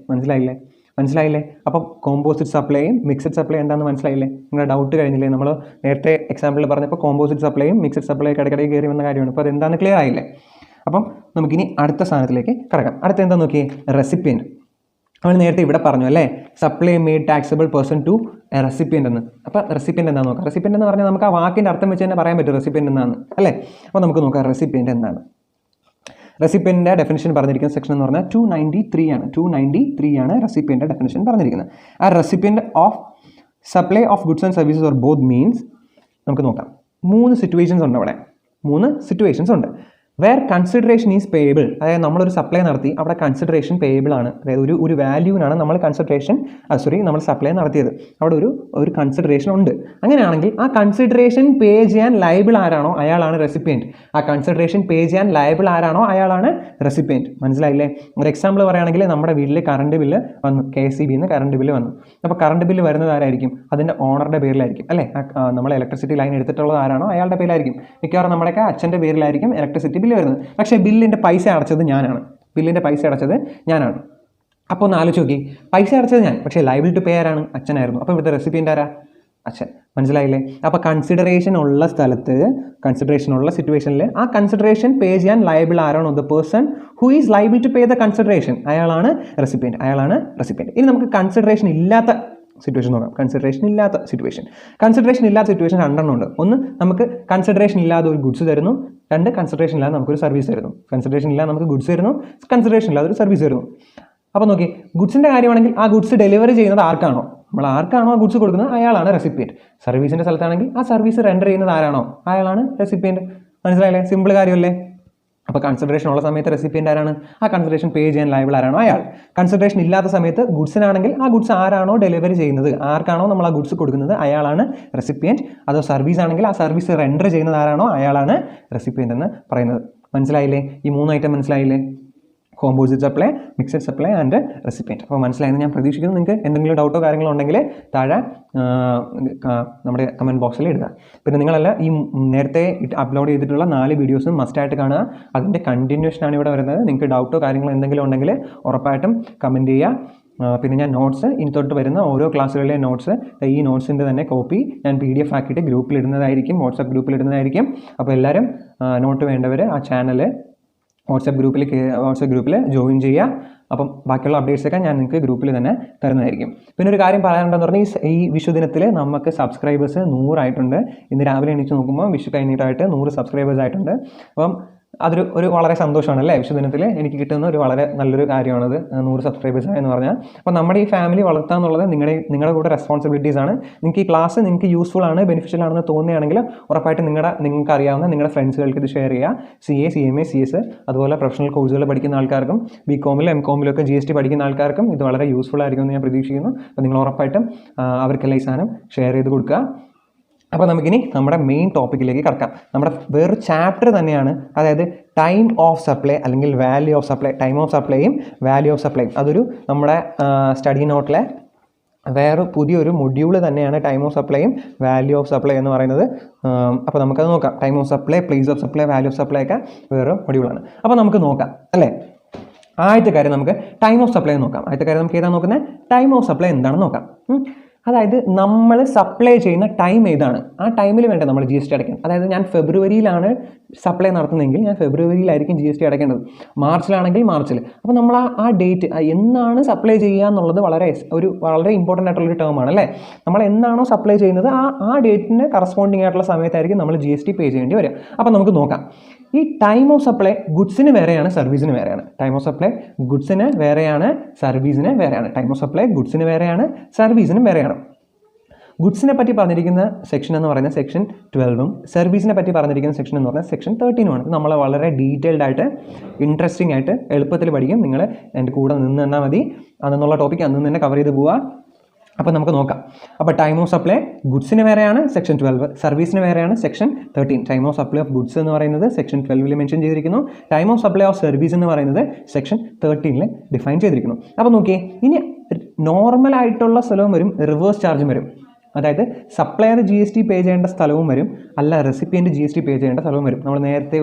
മനസ്സിലായില്ലേ? അപ്പം കോമ്പോസിറ്റ് സപ്ലൈയും മിക്സഡ് സപ്ലൈ എന്താണെന്ന് മനസ്സിലായില്ലേ? നിങ്ങളുടെ ഡൗട്ട് കഴിഞ്ഞില്ലേ? നമ്മൾ നേരത്തെ എക്സാമ്പിൾ പറഞ്ഞപ്പോൾ കോമ്പോസിറ്റ് സപ്ലൈയും മിക്സഡ് സപ്ലൈ ഇടയ്ക്കിടയ്ക്ക് കയറി വന്ന കാര്യമാണ്. അപ്പോൾ അതെന്താണെന്ന് ക്ലിയർ ആയില്ലേ? അപ്പം നമുക്കിനി അടുത്ത സാധനത്തിലേക്ക് കിടക്കാം. അടുത്ത എന്താ നോക്കിയേ, റെസിപ്പിയൻറ്റ്. നമ്മൾ നേരത്തെ ഇവിടെ പറഞ്ഞു അല്ലേ, supply made taxable person to recipient എന്ന്. അപ്പോൾ റെസിപ്പിയൻ്റ് എന്താണെന്ന് നോക്കാം. റെസിപ്പിയൻ്റ് എന്ന് പറഞ്ഞാൽ നമുക്ക് ആ വാക്കിൻ്റെ അർത്ഥം വെച്ച് തന്നെ പറയാൻ പറ്റും റെസിപ്പിയൻ്റ് എന്നാണ് അല്ലേ. അപ്പോൾ നമുക്ക് നോക്കാം റെസിപ്പിയൻ്റ് എന്താണ്. റെസിപ്പിയൻ്റെ ഡെഫിനിഷൻ പറഞ്ഞിരിക്കുന്ന സെക്ഷൻ എന്ന് പറഞ്ഞാൽ 293 ആണ്. 293 ആണ് റെസിപ്പിയൻ്റെ ഡെഫിനിഷൻ പറഞ്ഞിരിക്കുന്നത്. ആ recipient of supply of goods and services or both means നമുക്ക് നോക്കാം. 3 സിറ്റുവേഷൻസ് ഉണ്ട് അവിടെ. 3 സിറ്റുവേഷൻസ് ഉണ്ട്. വേർ കൺസിഡറേഷൻ ഈസ് പേയബിൾ, അതായത് നമ്മളൊരു സപ്ലൈ നടത്തി അവിടെ കൺസിഡറേഷൻ പേയബിൾ ആണ്. അതായത് ഒരു വാല്യൂവിനാണ് നമ്മൾ നമ്മൾ സപ്ലൈ നടത്തിയത്. അവിടെ ഒരു കൺസിഡറേഷൻ ഉണ്ട്. അങ്ങനെയാണെങ്കിൽ ആ കൺസിഡറേഷൻ പേ ചെയ്യാൻ ലയബിൾ ആരാണോ അയാളാണ് റെസിപ്പിയൻറ്റ്. ആ കൺസിഡറേഷൻ പേ ചെയ്യാൻ ലയബിൾ ആരാണോ അയാളാണ് റെസിപ്പിയൻറ്റ്. മനസ്സിലായില്ലേ? ഒരു എക്സാമ്പിൾ പറയുകയാണെങ്കിൽ നമ്മുടെ വീട്ടിൽ കറണ്ട് ബില്ല് വന്നു, KSEBന്ന് കറണ്ട് ബില്ല് വന്നു. അപ്പോൾ കറണ്ട് ബില്ല് വരുന്നത് ആരായിരിക്കും? അതിൻ്റെ ഓണറുടെ പേരിലായിരിക്കും അല്ലേ. നമ്മൾ ഇലക്ട്രിസിറ്റി ലൈൻ എടുത്തിട്ടുള്ളത് ആരാണോ അയാളുടെ പേരിലായിരിക്കും. മിക്കവാറും നമ്മുടെയൊക്കെ അച്ഛൻ്റെ പേരിലായിരിക്കും ഇലക്ട്രിസിറ്റി ബില്ല് വരുന്നത്. പക്ഷേ ബില്ലിൻ്റെ പൈസ അടച്ചത് ഞാനാണ്. അപ്പോൾ ഒന്ന് ആലോചിച്ച് നോക്കി, പൈസ അടച്ചത് ഞാൻ, പക്ഷേ ലൈബിൾ ടു പേ ആരാണ്? അച്ഛനായിരുന്നു. അപ്പോൾ ഇവിടുത്തെ റെസിപ്പിയൻ്റ് ആരാ? അച്ഛൻ. മനസ്സിലായില്ലേ? അപ്പോൾ കൺസിഡറേഷൻ ഉള്ള സ്ഥലത്ത്, കൺസിഡറേഷൻ ഉള്ള സിറ്റുവേഷനിൽ ആ കൺസിഡറേഷൻ പേ ചെയ്യാൻ ലയബിൾ ആരാണോ, the person who is liable to pay the consideration, അയാളാണ് റെസിപ്പിയൻ്റ്. ഇനി നമുക്ക് കൺസിഡറേഷൻ ഇല്ലാത്ത സിറ്റുവേഷൻ നോക്കാം. കൺസിഡറേഷൻ ഇല്ലാത്ത സിറ്റുവേഷൻ 2 ഉണ്ട്. ഒന്ന്, നമുക്ക് കൺസിഡറേഷൻ ഇല്ലാതെ ഒരു ഗുഡ്സ് തരുന്നു. 2, കൺസിഡറേഷൻ ഇല്ലാതെ നമുക്കൊരു സർവീസ് തരുന്നു. കൺസിഡറേഷൻ ഇല്ലാതെ നമുക്ക് ഗുഡ്സ് തരുന്നു, കൺസിഡറേഷൻ ഇല്ലാതെ ഒരു സർവീസ് തരുന്നു. അപ്പോൾ നോക്കി, ഗുഡ്സിൻ്റെ കാര്യമാണെങ്കിൽ ആ ഗുഡ്സ് ഡെലിവറി ചെയ്യുന്നത് ആർക്കാണോ ആ ഗുഡ്സ് കൊടുക്കുന്നത് അയാളാണ് റെസിപ്പിയൻറ്റ്. സർവീസിൻ്റെ സ്ഥലത്താണെങ്കിൽ ആ സർവീസ് റെൻഡർ ചെയ്യുന്നത് ആരാണോ അയാളാണ് റെസിപ്പിയൻറ്റ്. മനസ്സിലായില്ലേ? സിമ്പിൾ കാര്യമല്ലേ? അപ്പോൾ കൺസിഡറേഷൻ ഉള്ള സമയത്ത് റെസിപ്പിയൻ്റ് ആരാണ്? ആ കൺസിഡറേഷൻ പേ ചെയ്യാൻ ലയബിൾ ആരാണോ അയാൾ. കൺസിഡറേഷൻ ഇല്ലാത്ത സമയത്ത് ഗുഡ്സിനാണെങ്കിൽ ആ ഗുഡ്സ് ആരാണോ ഡെലിവറി ചെയ്യുന്നത്, ആർക്കാണോ നമ്മൾ ആ ഗുഡ്സ് കൊടുക്കുന്നത് അയാളാണ് റെസിപ്പിയൻറ്റ്. അതോ സർവീസ് ആണെങ്കിൽ ആ സർവീസ് റെൻഡർ ചെയ്യുന്നത് ആരാണോ അയാളാണ് റെസിപ്പിയൻ്റ് എന്ന് പറയുന്നത്. മനസ്സിലായില്ലേ? ഈ 3 ഐറ്റം മനസ്സിലായില്ലേ? Composite supply, mixed supply and recipient. അപ്പോൾ മനസ്സിലായെന്ന് ഞാൻ പ്രതീക്ഷിക്കുന്നു. നിങ്ങൾക്ക് എന്തെങ്കിലും ഡൗട്ടോ കാര്യങ്ങളോ ഉണ്ടെങ്കിൽ താഴെ നമ്മുടെ കമൻറ്റ് ബോക്സിൽ ഇടുക. പിന്നെ നിങ്ങളെല്ലാം ഈ നേരത്തെ അപ്ലോഡ് ചെയ്തിട്ടുള്ള 4 വീഡിയോസും മസ്റ്റായിട്ട് കാണുക. അതിൻ്റെ കണ്ടിന്യൂഷനാണ് ഇവിടെ വരുന്നത്. നിങ്ങൾക്ക് ഡൗട്ടോ കാര്യങ്ങളോ എന്തെങ്കിലും ഉണ്ടെങ്കിൽ ഉറപ്പായിട്ടും കമൻറ്റ് ചെയ്യുക. പിന്നെ ഞാൻ നോട്ട്സ് ഇനി തൊട്ട് വരുന്ന ഓരോ ക്ലാസ്സുകളിലെ നോട്ട്സ്, ഈ നോട്ട്സിൻ്റെ തന്നെ കോപ്പി ഞാൻ PDF ആക്കിയിട്ട് ഗ്രൂപ്പിലിടുന്നതായിരിക്കും, വാട്സാപ്പ് ഗ്രൂപ്പിലിടുന്നതായിരിക്കും. അപ്പോൾ എല്ലാവരും നോട്ട് വേണ്ടവർ ആ ചാനൽ വാട്സാപ്പ് ഗ്രൂപ്പിൽ ജോയിൻ ചെയ്യുക. അപ്പം ബാക്കിയുള്ള അപ്ഡേറ്റ്സൊക്കെ ഞാൻ നിങ്ങൾക്ക് ഗ്രൂപ്പിൽ തന്നെ തരുന്നതായിരിക്കും. പിന്നെ ഒരു കാര്യം പറയാനുണ്ടെന്ന് പറഞ്ഞാൽ ഈ വിഷു ദിനത്തിൽ നമുക്ക് സബ്സ്ക്രൈബേഴ്സ് 100 ആയിട്ടുണ്ട്. ഇന്ന് രാവിലെ എണീച്ച് നോക്കുമ്പോൾ വിഷു കഴിഞ്ഞിട്ടായിട്ട് 100 സബ്സ്ക്രൈബേഴ്സ് ആയിട്ടുണ്ട്. അപ്പം അതൊരു വളരെ സന്തോഷമാണ് അല്ലേ. വിഷുദിനത്തിൽ എനിക്ക് കിട്ടുന്ന ഒരു വളരെ നല്ലൊരു കാര്യമാണത്, 100 സബ്സ്ക്രൈബേഴ്സ് എന്ന് പറഞ്ഞാൽ. അപ്പോൾ നമ്മുടെ ഈ ഫാമിലി വളർത്തുക എന്നുള്ളത് നിങ്ങളുടെ കൂടെ റെസ്പോൺസിബിലിറ്റീസ് ആണ്. നിങ്ങൾക്ക് ഈ ക്ലാസ് നിങ്ങൾക്ക് യൂസ്ഫുൾ ആണ്, ബെനിഫിഷ്യൽ ആണെന്ന് തോന്നുകയാണെങ്കിൽ ഉറപ്പായിട്ടും നിങ്ങൾക്ക് അറിയാവുന്ന നിങ്ങളുടെ ഫ്രണ്ട്സുകൾക്ക് ഇത് ഷെയർ ചെയ്യുക. CA, CMA, CS അതുപോലെ പ്രൊഫഷണൽ കോഴ്സുകൾ പഠിക്കുന്ന ആൾക്കാർക്കും BComലും MComലൊക്കെ GST പഠിക്കുന്ന ആൾക്കാർക്കും ഇത് വളരെ യൂസ്ഫുൾ ആയിരിക്കുമെന്ന് ഞാൻ പ്രതീക്ഷിക്കുന്നു. അപ്പോൾ നിങ്ങൾ ഉറപ്പായിട്ടും അവർക്കെല്ലാം ഈ സാധനം ഷെയർ ചെയ്ത് കൊടുക്കുക. അപ്പോൾ നമുക്കിനി നമ്മുടെ മെയിൻ ടോപ്പിക്കിലേക്ക് കടക്കാം. നമ്മുടെ വേറൊരു ചാപ്റ്റർ തന്നെയാണ്, അതായത് ടൈം ഓഫ് സപ്ലൈ അല്ലെങ്കിൽ value of supply. Time of സപ്ലൈയും വാല്യൂ ഓഫ് സപ്ലൈയും അതൊരു നമ്മുടെ സ്റ്റഡി നോട്ടിലെ വേറെ പുതിയൊരു മൊഡ്യൂൾ തന്നെയാണ് ടൈം ഓഫ് സപ്ലൈയും വാല്യൂ ഓഫ് സപ്ലൈ എന്ന് പറയുന്നത്. അപ്പോൾ നമുക്കത് നോക്കാം. Time of supply, place of supply, value of supply ഒക്കെ വേറെ മൊഡ്യൂളാണ്. അപ്പോൾ നമുക്ക് നോക്കാം അല്ലേ. ആദ്യത്തെ കാര്യം നമുക്ക് ടൈം ഓഫ് സപ്ലൈ നോക്കാം. നമുക്ക് ഏതാണ് നോക്കുന്നത്? ടൈം ഓഫ് സപ്ലൈ എന്താണെന്ന് നോക്കാം. അതായത് നമ്മൾ സപ്ലൈ ചെയ്യുന്ന ടൈം ഏതാണ്, ആ ടൈമിൽ വേണ്ട നമ്മൾ GST അടയ്ക്കാൻ. അതായത് ഞാൻ ഫെബ്രുവരിയിലാണ് സപ്ലൈ നടത്തുന്നതെങ്കിൽ ഞാൻ ഫെബ്രുവരിയിലായിരിക്കും GST അടയ്ക്കേണ്ടത്. മാർച്ചിലാണെങ്കിൽ മാർച്ചിൽ. അപ്പോൾ നമ്മൾ ആ ഡേറ്റ് എന്നാണ് സപ്ലൈ ചെയ്യുക എന്നുള്ളത് വളരെ ഇമ്പോർട്ടൻ്റ് ആയിട്ടുള്ളൊരു ടേമാണ് അല്ലേ. നമ്മൾ എന്നാണോ സപ്ലൈ ചെയ്യുന്നത് ആ ഡേറ്റിന് കറസ്പോണ്ടിങ് ആയിട്ടുള്ള സമയത്തായിരിക്കും നമ്മൾ GST പേ ചെയ്യേണ്ടി വരിക. അപ്പോൾ നമുക്ക് നോക്കാം. ഈ ടൈം ഓഫ് സപ്ലൈ ഗുഡ്സിന് വേറെയാണ്, സർവീസിന് വേറെയാണ്. ടൈം ഓഫ് സപ്ലൈ ഗുഡ്സിന് വേറെയാണ്, സർവീസിന് വേറെയാണ്. ടൈം ഓഫ് സപ്ലൈ ഗുഡ്സിന് വേറെയാണ്, സർവീസിനും വേറെയാണ്. ഗുഡ്സിനെ പറ്റി പറഞ്ഞിരിക്കുന്ന സെക്ഷൻ എന്ന് പറയുന്നത് സെക്ഷൻ 12ഉം സർവീസിനെ പറ്റി പറഞ്ഞിരിക്കുന്ന സെക്ഷൻ എന്ന് പറയുന്നത് സെക്ഷൻ 13ഉമാണ്. ഇത് നമ്മൾ വളരെ ഡീറ്റെയിൽഡ് ആയിട്ട് ഇൻട്രസ്റ്റിംഗ് ആയിട്ട് എളുപ്പത്തിൽ പഠിക്കും. നിങ്ങൾ എൻ്റെ കൂടെ നിന്ന് തന്നാൽ മതി. അതെന്നുള്ള ടോപ്പിക്ക് അന്ന് തന്നെ കവർ ചെയ്ത് പോവുക. അപ്പോൾ നമുക്ക് നോക്കാം. അപ്പോൾ ടൈം ഓഫ് സപ്ലൈ ഗുഡ്സിന് വേറെയാണ് സെക്ഷൻ 12, സർവീസിന് വേറെയാണ് section 13. Time of supply of goods എന്ന് പറയുന്നത് സെക്ഷൻ 12 മെൻഷൻ ചെയ്തിരിക്കുന്നു. Time of supply of service എന്ന് പറയുന്നത് സെക്ഷൻ 13 ഡിഫൈൻ ചെയ്തിരിക്കുന്നു. അപ്പോൾ നോക്കിയേ, ഇനി നോർമൽ ആയിട്ടുള്ള സ്ഥലവും വരും, റിവേഴ്സ് ചാർജും വരും. അതായത് സപ്ലയർ GST പേ ചെയ്യേണ്ട സ്ഥലവും വരും, അല്ല റെസിപ്പിയൻറ്റ് GST പേ ചെയ്യേണ്ട സ്ഥലവും വരും. നമ്മൾ നേരത്തെ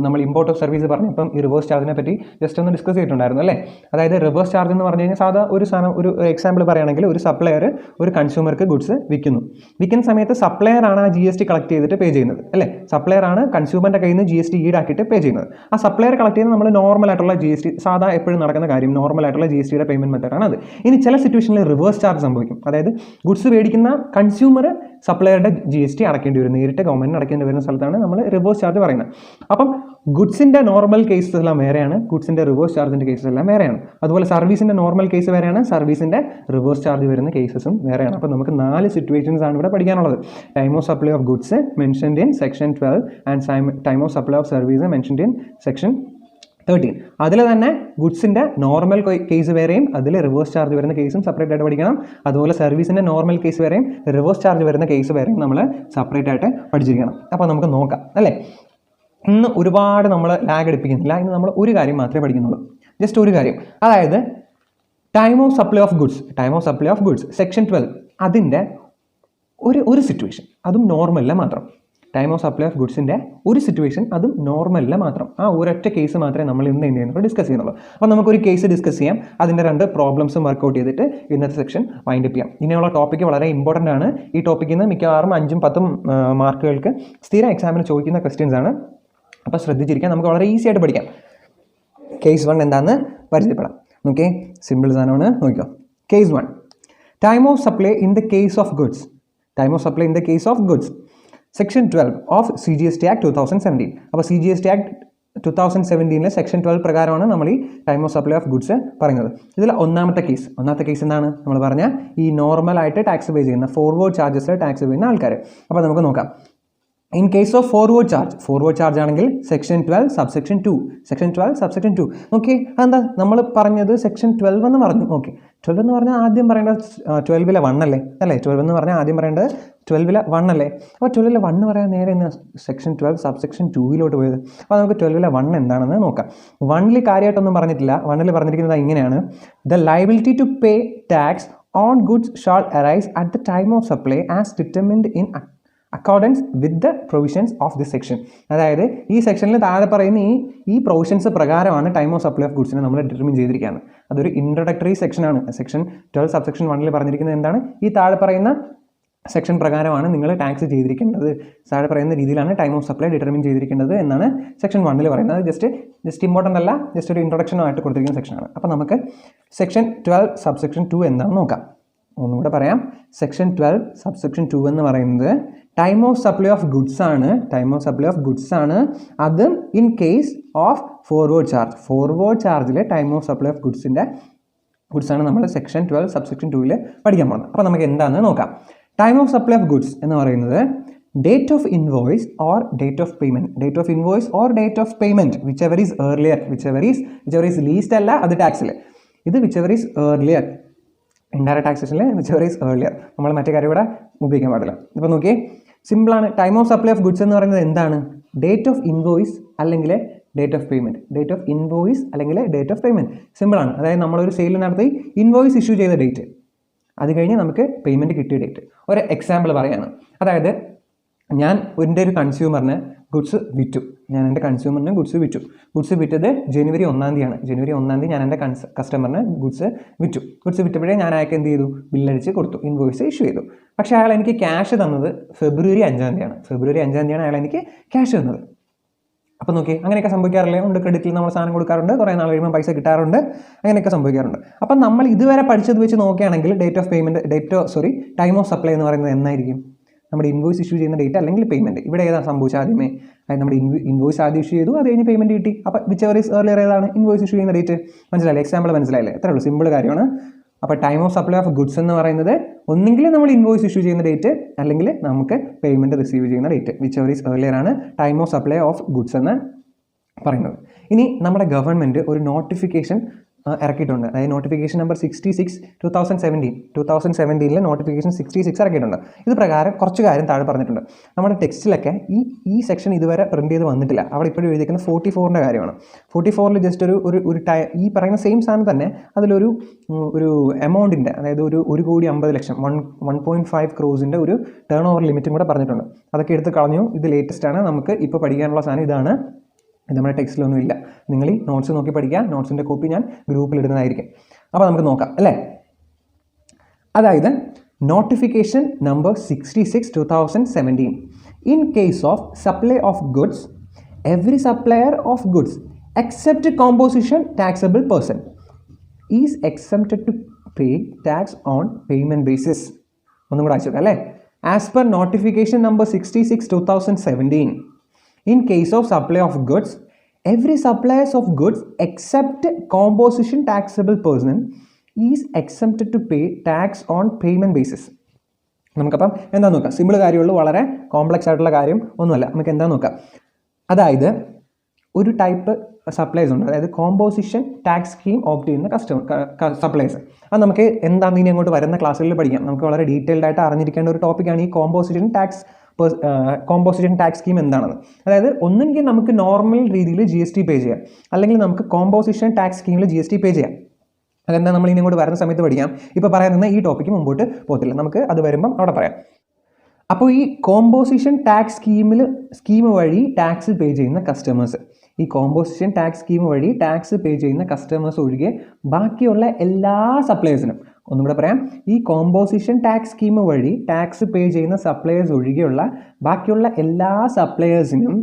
നമ്മൾ ഇമ്പോർട്ട് ഓഫ് സർവീസ് പറഞ്ഞപ്പം ഈ റിവേഴ്സ് ചാർജിനെ പറ്റി ജസ്റ്റ് ഒന്ന് ഡിസ്കസ് ചെയ്തിട്ടുണ്ടായിരുന്നു അല്ലേ. അതായത് റിവേഴ്സ് ചാർജ് എന്ന് പറഞ്ഞു കഴിഞ്ഞാൽ സാധാ ഒരു സാധനം, ഒരു എക്സാമ്പിൾ പറയുകയാണെങ്കിൽ ഒരു സപ്ലയർ ഒരു കൺസ്യൂമർക്ക് ഗുഡ്സ് വിൽക്കുന്ന സമയത്ത് സപ്ലയർ ആണ് ആ GST കളക്ട് ചെയ്തിട്ട് പേ ചെയ്യുന്നത് അല്ലേ. സപ്ലയർ ആണ് കൺസ്യൂമറിൻ്റെ കയ്യിൽ നിന്ന് GST ഈടാക്കിയിട്ട് പേ ചെയ്യുന്നത്. ആ സപ്ലയർ കളക്ട് ചെയ്യുന്നത് നമ്മൾ നോർമൽ ആയിട്ടുള്ള GST, സാധാ എപ്പോഴും നടക്കുന്ന കാര്യം, നോർമൽ ആയിട്ടുള്ള GSTയുടെ പേയ്മെൻറ്റ് മെത്തേഡാണ് അത്. ഇനി ചില സിറ്റുവേഷനിൽ റിവേഴ്സ് ചാർജ് സംഭവിക്കും. അതായത് ഗുഡ്സ് മേടിക്കുന്ന കൺസ്യൂമർ സപ്ലയറുടെ GST അടക്കേണ്ടി വരും, നേരിട്ട് ഗവൺമെൻറ്റിന് അടക്കേണ്ടി വരുന്ന സ്ഥലത്താണ് നമ്മൾ റിവേഴ്സ് ചാർജ് പറയുന്നത്. അപ്പം ഗുഡ്സിൻ്റെ നോർമൽ കേസസ് എല്ലാം വേറെയാണ്, ഗുഡ്സിൻ്റെ റിവേഴ്സ് ചാർജിൻ്റെ കേസസ് എല്ലാം വേറെയാണ്. അതുപോലെ സർവീസിൻ്റെ നോർമൽ കേസ് വേറെയാണ്, സർവീസിൻ്റെ റിവേഴ്സ് ചാർജ് വരുന്ന കേസസും വേറെയാണ്. അപ്പോൾ നമുക്ക് 4 സിറ്റുവേഷൻസ് ആണ് ഇവിടെ പഠിക്കാനുള്ളത്. Time of supply of goods mentioned in section 12 and time of supply of service mentioned in section 13. അതിൽ തന്നെ ഗുഡ്സിൻ്റെ നോർമൽ കേസ് വേറെയും അതിൽ റിവേഴ്സ് ചാർജ് വരുന്ന കേസും സെപ്പറേറ്റ് ആയിട്ട് പഠിക്കണം. അതുപോലെ സർവീസിൻ്റെ നോർമൽ കേസ് വേറെയും റിവേഴ്സ് ചാർജ് വരുന്ന കേസ് വേറെയും നമ്മൾ സെപ്പറേറ്റ് ആയിട്ട് പഠിച്ചിരിക്കണം. അപ്പോൾ നമുക്ക് നോക്കാം അല്ലേ. ഇന്ന് ഒരുപാട് നമ്മൾ ലാഗ് എടുപ്പിക്കുന്നില്ല, ഇന്ന് നമ്മൾ ഒരു കാര്യം മാത്രമേ പഠിക്കുന്നുള്ളൂ, ജസ്റ്റ് ഒരു കാര്യം. അതായത് time of supply of goods section 12 അതിൻ്റെ ഒരു സിറ്റുവേഷൻ, അതും നോർമലിൽ മാത്രം. ടൈം ഓഫ് സപ്ലൈ ഓഫ് ഗുഡ്സിൻ്റെ ഒരു സിറ്റുവേഷൻ, അതും നോർമലിൽ മാത്രം. ആ ഒരൊറ്റ കേസ് മാത്രമേ നമ്മൾ ഇന്ന് എന്ത് ചെയ്യുന്നുള്ളൂ, ഡിസ്കസ് ചെയ്യുന്നുള്ളൂ. അപ്പോൾ നമുക്കൊരു കേസ് ഡിസ്കസ് ചെയ്യാം, അതിൻ്റെ 2 പ്രോബ്ലംസും വർക്കൗട്ട് ചെയ്തിട്ട് ഇന്നത്തെ സെക്ഷൻ വൈൻഡ് അപ്പ് ചെയ്യാം. ഇനിയുള്ള ടോപ്പിക്ക് വളരെ ഇമ്പോർട്ടൻ്റ് ആണ്. ഈ ടോപ്പിക്കിൽ നിന്ന് മിക്കവാറും 5ഉം 10ഉം മാർക്കുകൾക്ക് സ്ഥിരം എക്സാമിന് ചോദിക്കുന്ന ക്വസ്റ്റ്യൻസ് ആണ്. അപ്പോൾ ശ്രദ്ധിച്ചിരിക്കാം, നമുക്ക് വളരെ ഈസി ആയിട്ട് പഠിക്കാം. കേസ് 1 എന്താണെന്ന് പരിചയപ്പെടാം. ഓക്കെ, സിമ്പിൾ സാധനമാണ്, നോക്കിയോ. Case 1, time of supply in the case of goods section 12 of CGST act 2017. അപ്പോൾ CGST ആക്ട് 2017 സെക്ഷൻ 12 പ്രകാരമാണ് നമ്മൾ ഈ time of supply of goods പറയുന്നത്. ഇതിൽ ഒന്നാമത്തെ കേസ് എന്താണ് നമ്മൾ പറഞ്ഞാൽ, ഈ നോർമലായിട്ട് ടാക്സ് പേ ചെയ്യുന്ന, ഫോർവേഡ് ചാർജസിൽ ടാക്സ് പേ ചെയ്യുന്ന ആൾക്കാർ. അപ്പോൾ നമുക്ക് നോക്കാം. In case of forward charge ആണെങ്കിൽ സെക്ഷൻ 12 സബ്സെക്ഷൻ 2. ഓക്കെ, അതെന്താ നമ്മൾ പറഞ്ഞത് സെക്ഷൻ 12 എന്ന് പറഞ്ഞു. ഓക്കെ, 12 എന്ന് പറഞ്ഞാൽ ആദ്യം പറയേണ്ടത് 12ലെ 1 അല്ലേ. 12 എന്ന് പറഞ്ഞാൽ ആദ്യം പറയേണ്ടത് 12ലെ 1 അല്ലേ. അപ്പോൾ 12ലെ 1 പറയാൻ നേരെ സെക്ഷൻ 12 സബ്സെക്ഷൻ 2 പോയത്. അപ്പോൾ നമുക്ക് 12ലെ 1 എന്താണെന്ന് നോക്കാം. 1ൽ കാര്യമായിട്ടൊന്നും പറഞ്ഞിട്ടില്ല. 1ൽ പറഞ്ഞിരിക്കുന്നത് ഇങ്ങനെയാണ്: the liability to pay tax on goods shall arise at the time of supply as determined in accordance with the provisions of the section. അതായത് ഈ സെക്ഷനിൽ താഴെ പറയുന്ന ഈ പ്രൊവിഷൻസ് പ്രകാരമാണ് ടൈം ഓഫ് സപ്ലൈ ഓഫ് ഗുഡ്സിനെ നമ്മൾ ഡിറ്റർമിൻ ചെയ്തിരിക്കുകയാണ്. അതൊരു ഇൻട്രൊഡക്ടറി സെക്ഷനാണ്. സെക്ഷൻ 12 സബ്സെക്ഷൻ 1ൽ പറഞ്ഞിരിക്കുന്നത് എന്താണ്, ഈ താഴെ പറയുന്ന സെക്ഷൻ പ്രകാരമാണ് നിങ്ങൾ ടാക്സ് ചെയ്തിരിക്കേണ്ടത്, താഴെ പറയുന്ന രീതിയിലാണ് ടൈം ഓഫ് സപ്ലൈ ഡിറ്റർമിൻ ചെയ്തിരിക്കേണ്ടത് എന്നാണ് സെക്ഷൻ 1ൽ പറയുന്നത്. ജസ്റ്റ് ഇമ്പോർട്ടൻ്റ് അല്ല, ജസ്റ്റ് ഒരു ഇൻട്രൊഡക്ഷനായിട്ട് കൊടുത്തിരിക്കുന്ന സെക്ഷനാണ്. അപ്പോൾ നമുക്ക് സെക്ഷൻ 12 സബ്സെക്ഷൻ 2 എന്താണെന്ന് നോക്കാം. ഒന്നുകൂടെ പറയാം. സെക്ഷൻ 12 സബ്സെക്ഷൻ 2 എന്ന് പറയുന്നത് time of supply of goods ആണ്. അതും ഇൻ കേസ് ഓഫ് ഫോർവേഡ് ചാർജിലെ ടൈം ഓഫ് സപ്ലൈ ഓഫ് ഗുഡ്സാണ് നമ്മൾ സെക്ഷൻ 12 സബ്സെക്ഷൻ 2ൽ പഠിക്കാൻ പോകുന്നത്. അപ്പോൾ നമുക്ക് എന്താണെന്ന് നോക്കാം. Time of supply of goods എന്ന് പറയുന്നത് date of invoice or date of payment whichever is earlier, whichever is least അല്ല, അത് ടാക്സിൽ. ഇത് വിച്ചെവർ ഈസ് ഏർലിയർ, ഇൻഡയറക്റ്റ് ടാക്സേഷനിൽ വിച്ചെവർ ഈസ് ഏർലിയർ. നമ്മൾ മറ്റേ കാര്യം ഇവിടെ ഉപയോഗിക്കാൻ പാടില്ല. ഇപ്പോൾ നോക്കിയേ, സിമ്പിളാണ്. Time of supply of goods എന്ന് പറയുന്നത് എന്താണ്? ഡേറ്റ് ഓഫ് ഇൻവോയ്സ് അല്ലെങ്കിൽ ഡേറ്റ് ഓഫ് പേയ്മെൻറ്റ്. സിമ്പിളാണ്. അതായത് നമ്മളൊരു സെയിൽ നടത്തി ഇൻവോയ്സ് ഇഷ്യൂ ചെയ്ത ഡേറ്റ്, അത് കഴിഞ്ഞ് നമുക്ക് പേയ്മെൻറ്റ് കിട്ടിയ ഡേറ്റ്. ഒരു എക്സാമ്പിൾ പറയാണ്. അതായത് ഞാൻ എൻ്റെ ഒരു കൺസ്യൂമറിന് ഗുഡ്സ് വിറ്റു. ഗുഡ്സ് വിറ്റത് ജനുവരി 1-ാം തീയതിയാണ്. ജനുവരി 1-ാം തീയതി ഞാൻ എൻ്റെ കസ്റ്റമറിന് ഗുഡ്സ് വിറ്റപ്പോഴേ ഞാൻ അയാൾക്ക് എന്ത് ചെയ്തു, ബില്ലടിച്ച് കൊടുത്തു, ഇൻവോയ്സ് ഇഷ്യൂ ചെയ്തു. പക്ഷേ അയാൾ എനിക്ക് ക്യാഷ് തന്നത് ഫെബ്രുവരി 5-ാം തീയതിയാണ്. അയാൾ എനിക്ക് ക്യാഷ് തന്നത്. അപ്പോൾ നോക്കി, അങ്ങനെയൊക്കെ സംഭവിക്കാറില്ലേ? ഉണ്ട്, ക്രെഡിറ്റിൽ നമ്മൾ സാധനം കൊടുക്കാറുണ്ട്, കുറേ നാൾ കഴിയുമ്പോൾ പൈസ കിട്ടാറുണ്ട്, അങ്ങനെയൊക്കെ സംഭവിക്കാറുണ്ട്. അപ്പം നമ്മൾ ഇതുവരെ പഠിച്ചത് വെച്ച് നോക്കുകയാണെങ്കിൽ ടൈം ഓഫ് സപ്ലൈ എന്ന് പറയുന്നത് എന്നായിരിക്കും? നമ്മുടെ ഇൻവോയ്സ് ഇഷ്യൂ ചെയ്യുന്ന ഡേറ്റ് അല്ലെങ്കിൽ പേയ്മെൻറ്റ്. ഇവിടെ ഏതാണ് സംഭവിച്ചത്? ആദ്യമേ അതായത് നമ്മുടെ ഇൻവോയ്സ് ആദ്യം ഇഷ്യൂ ചെയ്തു, അത് കഴിഞ്ഞ് പേയ്മെൻറ്റ് കിട്ടി. അപ്പോൾ വിച്ചെവർ ഈസ് ഏർലിയർ ഏതാണ്? ഇൻവോയ്സ് ഇഷ്യൂ ചെയ്യുന്ന ഡേറ്റ്. മനസ്സിലായില്ലേ? എക്സാമ്പിൾ മനസ്സിലായില്ലേ? എത്രയേ ഉള്ളൂ, സിമ്പിൾ കാര്യമാണ്. അപ്പോൾ time of supply of goods എന്ന് പറയുന്നത് ഒന്നെങ്കിൽ നമ്മൾ ഇൻവോയ്സ് ഇഷ്യൂ ചെയ്യുന്ന ഡേറ്റ് അല്ലെങ്കിൽ നമുക്ക് പേയ്മെൻറ്റ് റിസീവ് ചെയ്യുന്ന ഡേറ്റ്. വിച്ചെവർ ഈസ് ഏർലിയർ ആണ് time of supply of goods എന്ന് പറയുന്നത്. ഇനി നമ്മുടെ ഗവൺമെൻറ് ഒരു നോട്ടിഫിക്കേഷൻ ഇറക്കിയിട്ടുണ്ട്. അതായത് നോട്ടിഫിക്കേഷൻ നമ്പർ 66 2017 നോട്ടിഫിക്കേഷൻ 66 ഇറക്കിയിട്ടുണ്ട്. ഇത് പ്രകാരം കുറച്ച് കാര്യം താഴെ പറഞ്ഞിട്ടുണ്ട്. നമ്മുടെ ടെക്സ്റ്റിലൊക്കെ ഈ സെക്ഷൻ ഇതുവരെ പ്രിൻറ്റ് ചെയ്ത് വന്നിട്ടില്ല. അവിടെ ഇപ്പോഴും എഴുതിയിരിക്കുന്ന 44ൻ്റെ കാര്യമാണ്. 44 ജസ്റ്റ് ഒരു ഈ പറയുന്ന സെയിം സാധനം തന്നെ അതിലൊരു എമൗണ്ടിൻ്റെ, അതായത് 1,50,00,000 1.5 crores ഒരു ടേൺ ഓവർ ലിമിറ്റും കൂടെ പറഞ്ഞിട്ടുണ്ട്. അതൊക്കെ എടുത്ത് കളഞ്ഞു. ഇത് ലേറ്റസ്റ്റ് ആണ്. നമുക്ക് ഇപ്പോൾ പഠിക്കാനുള്ള സാധനം ഇതാണ്. ഇത് നമ്മുടെ ടെക്സ്റ്റിലൊന്നും ഇല്ല. നിങ്ങൾ ഈ നോട്ട്സ് നോക്കി പഠിക്കുക. നോട്ട്സിൻ്റെ കോപ്പി ഞാൻ ഗ്രൂപ്പിൽ ഇടുന്നതായിരിക്കും. അപ്പോൾ നമുക്ക് നോക്കാം അല്ലേ. അതായത് notification number 66 2017. In case of supply of goods, every supplier of goods except composition taxable person is excepted to pay tax on payment basis. ഒന്നും കൂടെ അയച്ചു അല്ലേ. As per notification number 66 2017, in case of supply of goods, every suppliers of goods except composition taxable person is exempted to pay tax on payment basis. നമുക്കപ്പം എന്താ നോക്കാം. സിമ്പിൾ കാര്യമുള്ളൂ, വളരെ കോംപ്ലക്സ് ആയിട്ടുള്ള കാര്യം ഒന്നുമല്ല. നമുക്ക് എന്താ നോക്കാം. അതായത് ഒരു ടൈപ്പ് സപ്ലൈസ് ഉണ്ട്, അതായത് കോമ്പോസിഷൻ ടാക്സ് സ്കീം ഓപ്റ്റ് ചെയ്യുന്ന സപ്ലൈസ്. അത് നമുക്ക് എന്താണെന്ന് ഇനി അങ്ങോട്ട് വരുന്ന ക്ലാസ്സുകളിൽ പഠിക്കാം. നമുക്ക് വളരെ ഡീറ്റെയിൽഡ് ആയിട്ട് അറിഞ്ഞിരിക്കേണ്ട ഒരു ടോപ്പിക്കാണ് ഈ കോമ്പോസിഷൻ ടാക്സ് സ്കീം എന്താണെന്ന്. അതായത് ഒന്നെങ്കിൽ നമുക്ക് നോർമൽ രീതിയിൽ GST പേ ചെയ്യാം, അല്ലെങ്കിൽ നമുക്ക് കോമ്പോസിഷൻ ടാക്സ് സ്കീമിൽ GST പേ ചെയ്യാം. അതെന്താ നമ്മൾ ഇനി അങ്ങോട്ട് വരുന്ന സമയത്ത് പഠിക്കാം. ഇപ്പോൾ പറയാൻ ഈ ടോപ്പിക്ക് മുമ്പോട്ട് പോകത്തില്ല, നമുക്ക് അത് വരുമ്പം അവിടെ പറയാം. അപ്പോൾ ഈ കോമ്പോസിഷൻ ടാക്സ് സ്കീം വഴി ടാക്സ് പേ ചെയ്യുന്ന കസ്റ്റമേഴ്സ്, ഈ കോമ്പോസിഷൻ ടാക്സ് സ്കീം വഴി ടാക്സ് പേ ചെയ്യുന്ന കസ്റ്റമേഴ്സ് ഒഴികെ ബാക്കിയുള്ള എല്ലാ സപ്ലയേഴ്സിനും, ഒന്നും കൂടെ പറയാം, ഈ കോമ്പോസിഷൻ ടാക്സ് സ്കീം വഴി ടാക്സ് പേ ചെയ്യുന്ന സപ്ലയേഴ്സ് ഒഴികെയുള്ള ബാക്കിയുള്ള എല്ലാ സപ്ലയേഴ്സിനും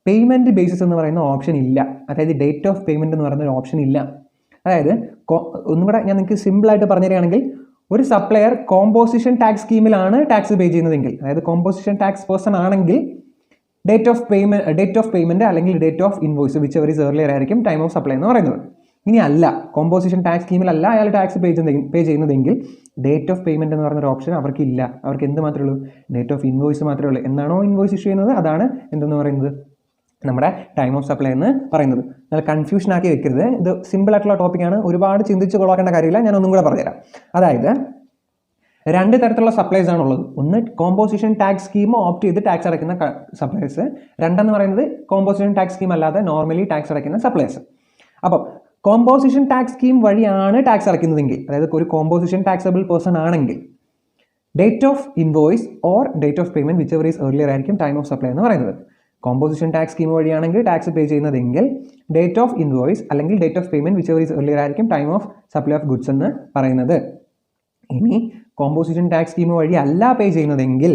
പേയ്മെൻറ്റ് ബേസിസ് എന്ന് പറയുന്ന ഓപ്ഷൻ ഇല്ല. അതായത് ഡേറ്റ് ഓഫ് പേയ്മെൻറ്റ് എന്ന് പറയുന്ന ഒരു ഓപ്ഷൻ ഇല്ല. അതായത് ഒന്നും കൂടെ ഞാൻ നിങ്ങൾക്ക് സിമ്പിളായിട്ട് പറഞ്ഞു തരികയാണെങ്കിൽ, ഒരു സപ്ലയർ കോമ്പോസിഷൻ ടാക്സ് സ്കീമിലാണ് ടാക്സ് പേ ചെയ്യുന്നതെങ്കിൽ, അതായത് കോമ്പോസിഷൻ ടാക്സ് പേഴ്സൺ ആണെങ്കിൽ ഡേറ്റ് ഓഫ് പേയ്മെൻറ്റ് അല്ലെങ്കിൽ date of invoice whichever is earlier ആയിരിക്കും ടൈം ഓഫ് സപ്ലൈ എന്ന് പറയുന്നത്. ഇനി അല്ല, കോമ്പോസിഷൻ ടാക്സ് സ്കീമിലല്ല അയാൾ ടാക്സ് പേ ചെയ്യുന്നതെങ്കിൽ ഡേറ്റ് ഓഫ് പേയ്മെൻറ്റ് എന്ന് പറയുന്നൊരു ഓപ്ഷൻ അവർക്കില്ല. അവർക്ക് എന്ത് മാത്രമേ ഉള്ളൂ? ഡേറ്റ് ഓഫ് ഇൻവോയ്സ് മാത്രമേ ഉള്ളൂ. എന്നാണോ ഇൻവോയ്സ് ഇഷ്യൂ ചെയ്യുന്നത് അതാണ് എന്തെന്ന് പറയുന്നത്, നമ്മുടെ ടൈം ഓഫ് സപ്ലൈ എന്ന് പറയുന്നത്. നിങ്ങൾ കൺഫ്യൂഷൻ ആക്കി വെക്കരുത്. ഇത് സിമ്പിൾ ആയിട്ടുള്ള ടോപ്പിക്കാണ്, ഒരുപാട് ചിന്തിച്ച് കൊള്ളാക്കേണ്ട കാര്യമില്ല. ഞാൻ ഒന്നും കൂടെ പറഞ്ഞുതരാം. അതായത് രണ്ട് തരത്തിലുള്ള സപ്ലൈസ് ആണുള്ളത്. ഒന്ന് കോമ്പോസിഷൻ ടാക്സ് സ്കീം ഓപ്റ്റ് ചെയ്ത് ടാക്സ് അടയ്ക്കുന്ന സപ്ലൈസ്, രണ്ടെന്ന് പറയുന്നത് കോമ്പോസിഷൻ ടാക്സ് സ്കീം അല്ലാതെ നോർമലി ടാക്സ് അടയ്ക്കുന്ന സപ്ലൈസ്. അപ്പം കോമ്പോസിഷൻ ടാക്സ് സ്കീം വഴിയാണ് ടാക്സ് അടയ്ക്കുന്നതെങ്കിൽ, അതായത് ഒരു കോമ്പോസിഷൻ ടാക്സബിൾ പേഴ്സൺ ആണെങ്കിൽ date of invoice or date of payment whichever is earlier ആയിരിക്കും ടൈം ഓഫ് സപ്ലൈ എന്ന് പറയുന്നത്. കോമ്പോസിഷൻ ടാക്സ് സ്കീം വഴിയാണെങ്കിൽ ടാക്സ് പേ ചെയ്യുന്നതെങ്കിൽ ഡേറ്റ് ഓഫ് ഇൻവോയ്സ് അല്ലെങ്കിൽ date of payment whichever is earlier ആയിരിക്കും time of supply of goods എന്ന് പറയുന്നത്. ഇനി കോമ്പോസിഷൻ ടാക്സ് സ്കീം വഴി അല്ല പേ ചെയ്യുന്നതെങ്കിൽ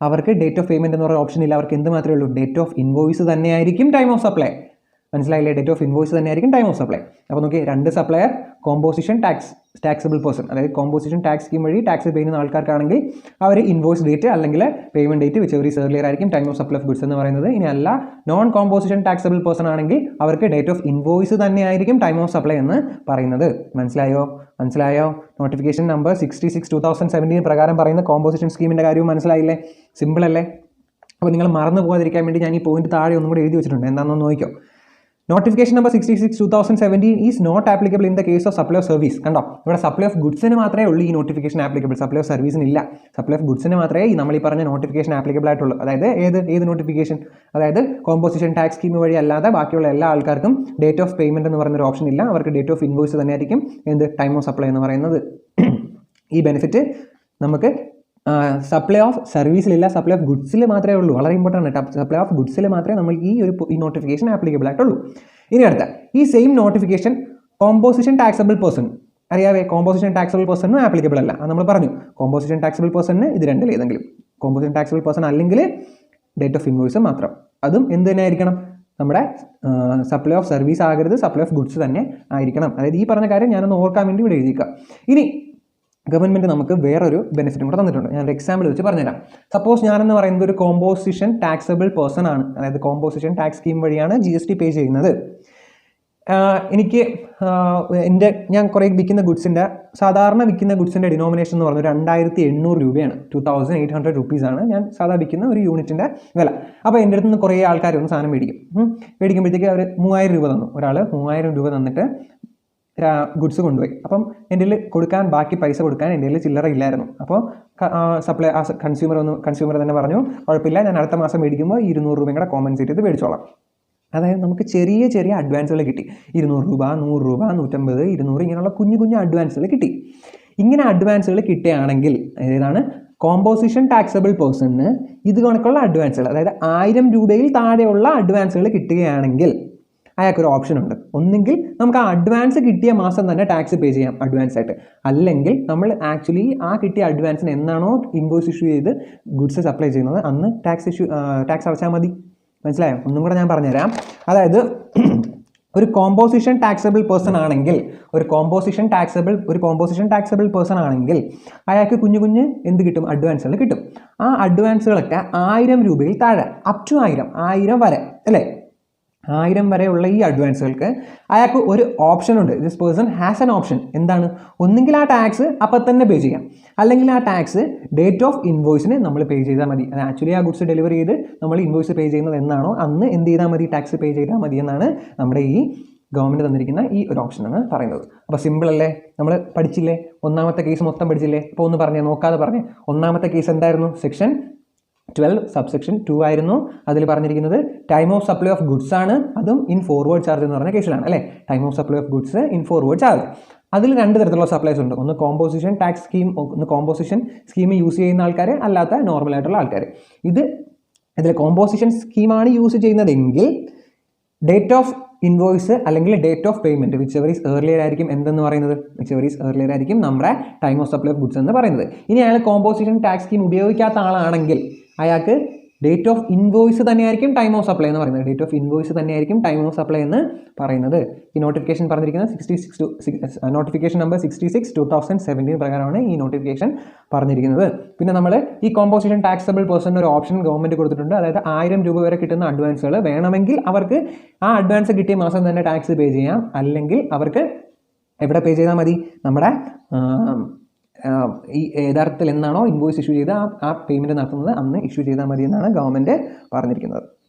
അവർക്ക് ഡേറ്റ് ഓഫ് പേയ്മെൻറ്റ് എന്ന് പറയുന്ന ഓപ്ഷൻ ഇല്ല. അവർക്ക് എന്ത് മാത്രമേ ഉള്ളൂ? ഡേറ്റ് ഓഫ് ഇൻവോയ്സ് തന്നെയായിരിക്കും ടൈം ഓഫ് സപ്ലൈ. മനസ്സിലായില്ലേ? ഡേറ്റ് ഓഫ് ഇൻവോയ്സ് തന്നെയായിരിക്കും ടൈം ഓഫ് സപ്ലൈ. അപ്പോൾ നോക്കി, രണ്ട് സപ്ലയർ കോമ്പോസിഷൻ ടാക്സബിൾ പേഴ്സൺ, അതായത് കോമ്പോസിഷൻ ടാക്സ് സ്കീം വഴി ടാക്സ് പേ ചെയ്യുന്ന ആൾക്കാർക്കാണെങ്കിൽ അവർ ഇൻവോയ്സ് ഡേറ്റ് അല്ലെങ്കിൽ payment date whichever is earlier ആയിരിക്കും time of supply of goods എന്ന് പറയുന്നത്. ഇനി അല്ല, നോൺ കോമ്പോസിഷൻ ടാക്സബിൾ പേഴ്സൺ ആണെങ്കിൽ അവർക്ക് ഡേറ്റ് ഓഫ് ഇൻവോയ്സ് തന്നെയായിരിക്കും ടൈം ഓഫ് സപ്ലൈ എന്ന് പറയുന്നത്. മനസ്സിലായോ? നോട്ടിഫിക്കേഷൻ നമ്പർ 66 2017 പ്രകാരം പറയുന്ന കോമ്പോസിഷൻ സ്കീമിൻ്റെ കാര്യവും മനസ്സിലായില്ലേ? സിമ്പിൾ അല്ലേ? അപ്പോൾ നിങ്ങൾ മറന്നു പോകാതിരിക്കാൻ വേണ്ടി ഞാൻ ഈ പോയിന്റ് താഴെ ഒന്നും കൂടി എഴുതി വെച്ചിട്ടുണ്ട്. എന്താണെന്ന് നോക്കിയോ. Notification number 66 2017 is not applicable in the case of supply of service. കണ്ടോ, ഇവിടെ സപ്ലൈ ഓഫ് ഗുഡ്സിന് മാത്രമേ ഉള്ളൂ ഈ നോട്ടിഫിക്കേഷൻ ആപ്ലിക്കബിൾ. സപ്ലൈ ഓഫ് സർവീസിന് ഇല്ല. സപ്ലൈ ഓഫ് ഗുഡ്സിന് മാത്രമേ നമ്മൾ ഈ പറഞ്ഞ നോട്ടിഫിക്കേഷൻ ആപ്ലിക്കബിൾ ആയിട്ടുള്ളൂ. അതായത് ഏത് നോട്ടിഫിക്കേഷൻ? അതായത് കോമ്പോസിഷൻ ടാക്സ് സ്കീം വഴി അല്ലാതെ ബാക്കിയുള്ള എല്ലാ ആൾക്കാർക്കും ഡേറ്റ് ഓഫ് പേയ്മെൻറ്റ് എന്ന് പറയുന്നൊരു ഓപ്ഷൻ ഇല്ല. അവർക്ക് ഡേറ്റ് ഓഫ് ഇൻവോയ്സ് തന്നെയായിരിക്കും ടൈം ഓഫ് സപ്ലൈ എന്ന് പറയുന്നത്. ഈ ബെനിഫിറ്റ് നമുക്ക് സപ്ലൈ ഓഫ് സർവീസിലില്ല, സപ്ലൈ ഓഫ് ഗുഡ്സിൽ മാത്രമേ ഉള്ളൂ. വളരെ ഇമ്പോർട്ടൻ്റ് ആണ്. സപ്ലൈ ഓഫ് ഗുഡ്സിൽ മാത്രമേ നമ്മൾ ഈ നോട്ടിഫിക്കേഷൻ ആപ്ലിക്കബിൾ ആയിട്ടുള്ളൂ. ഇനി അടുത്ത ഈ same notification composition taxable person, അറിയാവേ, കോമ്പോസിഷൻ ടാക്സബിൾ പേഴ്സണും ആപ്ലിക്കബിൾ അല്ല. അത് നമ്മൾ പറഞ്ഞു. കോമ്പോസിഷൻ ടാക്സബിൾ പേഴ്സണിന് ഇത് രണ്ടിൽ ഏതെങ്കിലും, കോമ്പോസിഷൻ ടാക്സബിൾ പേഴ്സൺ അല്ലെങ്കിൽ ഡേറ്റ് ഓഫ് ഇൻവോയ്സ് മാത്രം. അതും എന്ത് തന്നെ ആയിരിക്കണം? നമ്മുടെ സപ്ലൈ ഓഫ് സർവീസ് ആകരുത്, സപ്ലൈ ഓഫ് ഗുഡ്സ് തന്നെ ആയിരിക്കണം. അതായത് ഈ പറഞ്ഞ കാര്യം ഞാനൊന്ന് ഓർക്കാൻ വേണ്ടി ഇവിടെ എഴുതിക്കാം. ഇനി ഗവൺമെൻറ് നമുക്ക് വേറൊരു ബെനിഫിറ്റും കൂടെ തന്നിട്ടുണ്ട്. ഞാനൊരു എക്സാമ്പിൾ വെച്ച് പറഞ്ഞുതരാം. സപ്പോസ് ഞാനെന്ന് പറയുന്നത് ഒരു കോമ്പോസിഷൻ ടാക്സബിൾ പേഴ്സൺ ആണ്. അതായത് കോമ്പോസിഷൻ ടാക്സ് സ്കീം വഴിയാണ് GST പേ ചെയ്യുന്നത്. എനിക്ക് ഞാൻ കുറേ സാധാരണ വിൽക്കുന്ന ഗുഡ്സിൻ്റെ ഡിനോമിനേഷൻ എന്ന് പറഞ്ഞാൽ 2800 രൂപയാണ്. 2800 റുപ്പീസാണ് ഞാൻ സാധാ വിൽക്കുന്ന ഒരു യൂണിറ്റിൻ്റെ വില. അപ്പോൾ എൻ്റെ അടുത്ത് നിന്ന് കുറേ ആൾക്കാർ ഒന്ന് സാധനം മേടിക്കുമ്പോഴത്തേക്ക് അവർ 3000 രൂപ തന്നു. ഒരാൾ 3000 രൂപ തന്നിട്ട് ഗുഡ്സ് കൊണ്ടുപോയി. അപ്പം എൻ്റെ കയ്യിൽ കൊടുക്കാൻ ബാക്കി പൈസ കൊടുക്കാൻ എൻ്റെ കയ്യിൽ ചില്ലറ ഇല്ലായിരുന്നു. അപ്പോൾ കൺസ്യൂമർ തന്നെ പറഞ്ഞു, കുഴപ്പമില്ല, ഞാൻ അടുത്ത മാസം മേടിക്കുമ്പോൾ 200 രൂപയും കൂടെ കോമ്പൻസേറ്റ് ചെയ്ത് മേടിച്ചോളാം. അതായത് നമുക്ക് ചെറിയ ചെറിയ അഡ്വാൻസുകൾ കിട്ടി. 200 രൂപ, 100 രൂപ, 150, 200 ഇങ്ങനെയുള്ള കുഞ്ഞു അഡ്വാൻസുകൾ കിട്ടി. ഇങ്ങനെ അഡ്വാൻസുകൾ കിട്ടുകയാണെങ്കിൽ ഏതാണ് കോമ്പോസിഷൻ ടാക്സബിൾ പേഴ്സണിന് ഇത് കണക്കുള്ള അഡ്വാൻസുകൾ, അതായത് 1000 രൂപയിൽ താഴെയുള്ള അഡ്വാൻസുകൾ കിട്ടുകയാണെങ്കിൽ അയാൾക്കൊരു ഓപ്ഷൻ ഉണ്ട്. ഒന്നെങ്കിൽ നമുക്ക് ആ അഡ്വാൻസ് കിട്ടിയ മാസം തന്നെ ടാക്സ് പേ ചെയ്യാം അഡ്വാൻസ് ആയിട്ട്, അല്ലെങ്കിൽ നമ്മൾ ആക്ച്വലി ആ കിട്ടിയ അഡ്വാൻസിന് എന്നാണോ ഇൻവോയ്സ് ഇഷ്യൂ ചെയ്ത് ഗുഡ്സ് സപ്ലൈ ചെയ്യുന്നത് അന്ന് ടാക്സ് അടച്ചാൽ മതി. മനസ്സിലായോ? ഒന്നും കൂടെ ഞാൻ പറഞ്ഞുതരാം. അതായത് ഒരു കോമ്പോസിഷൻ ടാക്സബിൾ പേഴ്സൺ ആണെങ്കിൽ അയാൾക്ക് കുഞ്ഞു എന്ത് കിട്ടും? അഡ്വാൻസുകൾ കിട്ടും. ആ അഡ്വാൻസുകളൊക്കെ 1000 രൂപയിൽ താഴെ, അപ് ടു 1000 വരെ, അല്ലേ? 1000 വരെയുള്ള ഈ അഡ്വാൻസുകൾക്ക് അയാൾക്ക് ഒരു ഓപ്ഷൻ ഉണ്ട്. This person has an option. എന്താണ്? ഒന്നുകിൽ ആ ടാക്സ് അപ്പം തന്നെ പേ ചെയ്യാം, അല്ലെങ്കിൽ ആ ടാക്സ് ഡേറ്റ് ഓഫ് ഇൻവോയ്സിന് നമ്മൾ പേ ചെയ്താൽ മതി. അത് ആക്ച്വലി ആ ഗുഡ്സ് ഡെലിവറി ചെയ്ത് നമ്മൾ ഇൻവോയ്സ് പേ ചെയ്യുന്നത് എന്നാണോ അന്ന് എന്ത് ചെയ്താൽ മതി? ടാക്സ് പേ ചെയ്താൽ മതി എന്നാണ് നമ്മുടെ ഈ ഗവൺമെൻറ് തന്നിരിക്കുന്ന ഈ ഒരു ഓപ്ഷനാണ് പറയുന്നത്. അപ്പോൾ സിമ്പിൾ അല്ലേ? നമ്മൾ പഠിച്ചില്ലേ? ഒന്നാമത്തെ കേസ് മൊത്തം പഠിച്ചില്ലേ? അപ്പോൾ ഒന്ന് പറഞ്ഞേ, നോക്കാതെ പറഞ്ഞേ. ഒന്നാമത്തെ കേസ് എന്തായിരുന്നു? സെക്ഷൻ 12 സബ്സെക്ഷൻ 2 ആയിരുന്നു. അതിൽ പറഞ്ഞിരിക്കുന്നത് time of supply of goods ആണ്, അതും ഇൻ ഫോർവേഡ് ചാർജ് എന്ന് പറഞ്ഞ കേസിലാണ്, അല്ലേ? Time of supply of goods in forward charge. അതിൽ 2 തരത്തിലുള്ള സപ്ലൈസ് ഉണ്ട്. ഒന്ന് കോമ്പോസിഷൻ ടാക്സ് സ്കീം, ഒന്ന് കോമ്പോസിഷൻ സ്കീം യൂസ് ചെയ്യുന്ന ആൾക്കാർ, അല്ലാത്ത നോർമലായിട്ടുള്ള ആൾക്കാർ. ഇതിൽ കോമ്പോസിഷൻ സ്കീമാണ് യൂസ് ചെയ്യുന്നതെങ്കിൽ ഡേറ്റ് ഓഫ് ഇൻവോയ്സ് അല്ലെങ്കിൽ date of payment whichever is earlier ആയിരിക്കും എന്തെന്ന് പറയുന്നത്? വിച്ച് എവർ ഈസ് ഏർലിയർ ആയിരിക്കും നമ്മുടെ time of supply of goods എന്ന് പറയുന്നത്. ഇനി അയാൾ കോമ്പോസിഷൻ ടാക്സ് സ്കീം ഉപയോഗിക്കാത്ത ആളാണെങ്കിൽ അയാൾക്ക് ഡേറ്റ് ഓഫ് ഇൻവോയ്സ് തന്നെയായിരിക്കും ടൈം ഓഫ് സപ്ലൈ എന്ന് പറയുന്നത്. ഡേറ്റ് ഓഫ് ഇൻവോയ്സ് തന്നെയായിരിക്കും ടൈം ഓഫ് സപ്ലൈ എന്ന് പറയുന്നത്. ഈ നോട്ടിഫിക്കേഷൻ പറഞ്ഞിരിക്കുന്നത് നോട്ടിഫിക്കേഷൻ നമ്പർ 66/2017 പ്രകാരമാണ് ഈ നോട്ടിഫിക്കേഷൻ പറഞ്ഞിരിക്കുന്നത്. പിന്നെ നമ്മൾ ഈ കോമ്പോസിഷൻ ടാക്സബിൾ പേഴ്സൺ ഒരു ഓപ്ഷൻ ഗവൺമെൻറ് കൊടുത്തിട്ടുണ്ട്. അതായത് 1000 രൂപ വരെ കിട്ടുന്ന അഡ്വാൻസുകൾ വേണമെങ്കിൽ അവർക്ക് ആ അഡ്വാൻസ് കിട്ടിയ മാസം തന്നെ ടാക്സ് പേ ചെയ്യാം, അല്ലെങ്കിൽ അവർക്ക് എവിടെ പേ ചെയ്താൽ മതി? നമ്മുടെ ഈ യഥാർത്ഥത്തിൽ എന്നാണോ ഇൻവോയ്സ് ഇഷ്യൂ ചെയ്ത് ആ പേയ്മെൻറ്റ് നടത്തുന്നത് അന്ന് ഇഷ്യൂ ചെയ്താൽ മതി എന്നാണ് ഗവൺമെൻറ് പറഞ്ഞിരിക്കുന്നത്.